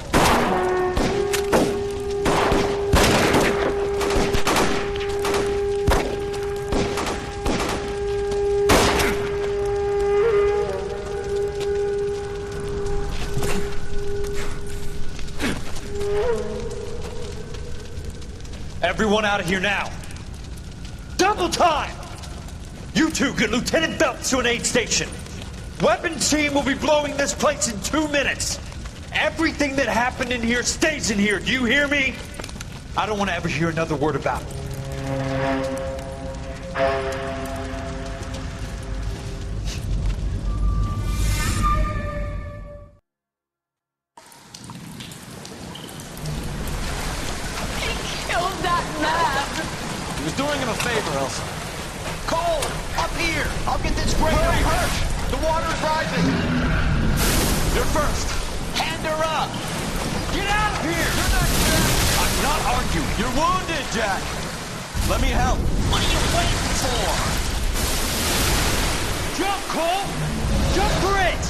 Everyone out of here now. Double time! You two get Lieutenant Phelps to an aid station. Weapons team will be blowing this place in 2 minutes. Everything that happened in here stays in here. Do you hear me? I don't want to ever hear another word about it. He was doing him a favor, Elsa. Cole! Up here! I'll get this grader! Hurry, Hirsch! The water's rising! You're first! Hand her up! Get out of here! You're not Jack! I'm not arguing. You're wounded, Jack! Let me help. What are you waiting for? Jump, Cole! Jump for it!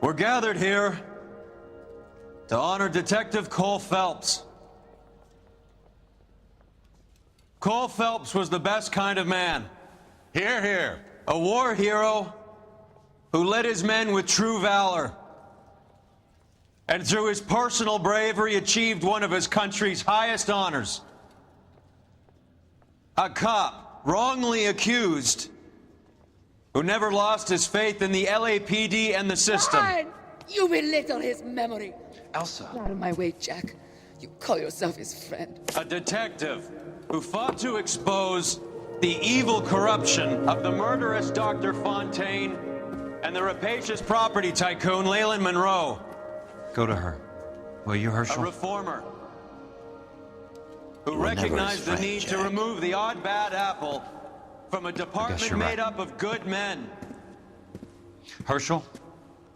We're gathered here to honor Detective Cole Phelps. Cole Phelps was the best kind of man. Hear, hear. A war hero who led his men with true valor. And through his personal bravery achieved one of his country's highest honors. A cop wrongly accused who never lost his faith in the LAPD and the system. Fine. You belittle his memory. Elsa. Out of my way, Jack. You call yourself his friend. A detective who fought to expose the evil corruption of the murderous Dr. Fontaine and the rapacious property tycoon Leyland Monroe. Go to her. Will you, Herschel? A reformer who You were never his recognized the friend, need to Jack. remove the odd bad apple from a department you're made right. up of good men. Herschel,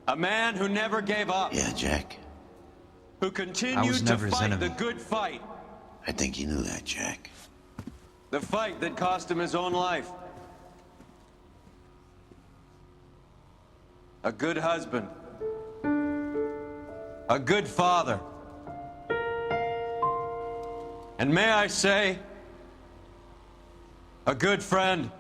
A man who never gave up. Yeah, Jack. Who I continued was to never his fight enemy. the good fight. I think you knew that, Jack. The fight that cost him his own life. A good husband. A good father. And may I say, a good friend.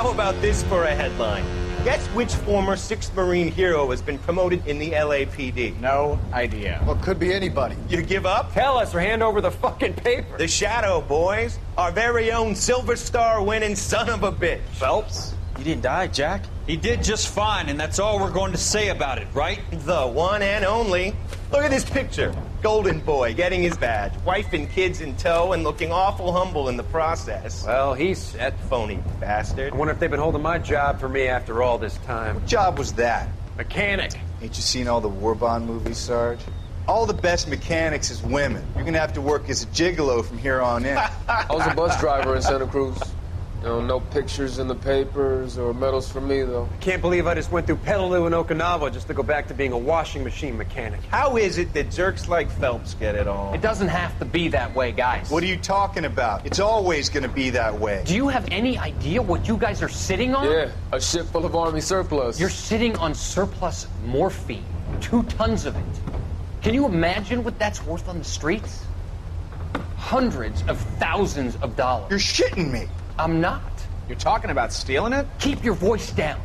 How about this for a headline? Guess which former 6th Marine hero has been promoted in the LAPD? No idea. Well, could be anybody. You give up? Tell us or hand over the fucking paper. The Shadow, boys. Our very own Silver Star winning son of a bitch. Phelps? He didn't die, Jack. He did just fine, and that's all we're going to say about it, right? The one and only. Look at this picture. Golden boy getting his badge, wife and kids in tow, and looking awful humble in the process. Well, he's set. Phony bastard. I wonder if they've been holding my job for me after all this time. What job was that? Mechanic. Ain't you seen all the war bond movies, Sarge? All the best mechanics is women. You're gonna have to work as a gigolo from here on in. I was a bus driver in Santa Cruz. You know, no pictures in the papers or medals for me, though. I can't believe I just went through Petaloo and Okinawa just to go back to being a washing machine mechanic. How is it that jerks like Phelps get it all? It doesn't have to be that way, guys. What are you talking about? It's always gonna be that way. Do you have any idea what you guys are sitting on? Yeah, a ship full of Army surplus. You're sitting on surplus morphine. 2 tons of it. Can you imagine what that's worth on the streets? Hundreds of thousands of dollars. You're shitting me. I'm not. You're talking about stealing it? Keep your voice down.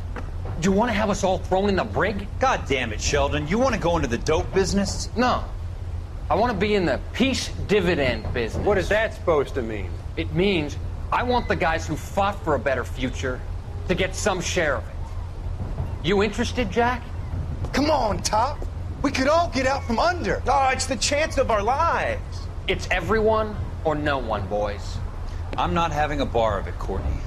Do you want to have us all thrown in the brig? God damn it, Sheldon. You want to go into the dope business? No. I want to be in the peace dividend business. What is that supposed to mean? It means I want the guys who fought for a better future to get some share of it. You interested, Jack? Come on, Top. We could all get out from under. Oh, it's the chance of our lives. It's everyone or no one, boys. I'm not having a bar of it, Courtney.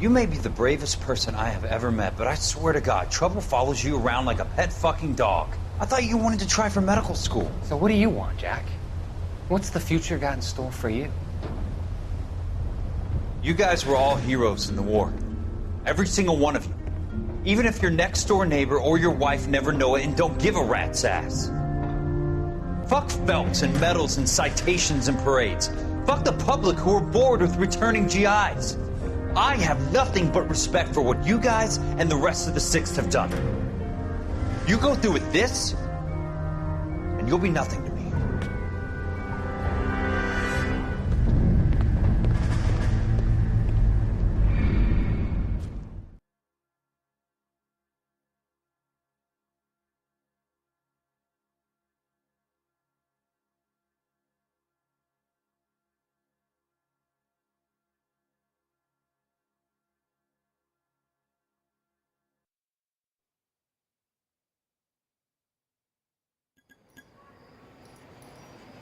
You may be the bravest person I have ever met, but I swear to God, trouble follows you around like a pet fucking dog. I thought you wanted to try for medical school. So what do you want, Jack? What's the future got in store for you? You guys were all heroes in the war. Every single one of you. Even if your next door neighbor or your wife never know it and don't give a rat's ass. Fuck Phelps and medals and citations and parades. Fuck the public who are bored with returning GIs. I have nothing but respect for what you guys and the rest of the 6th have done. You go through with this, and you'll be nothing to me.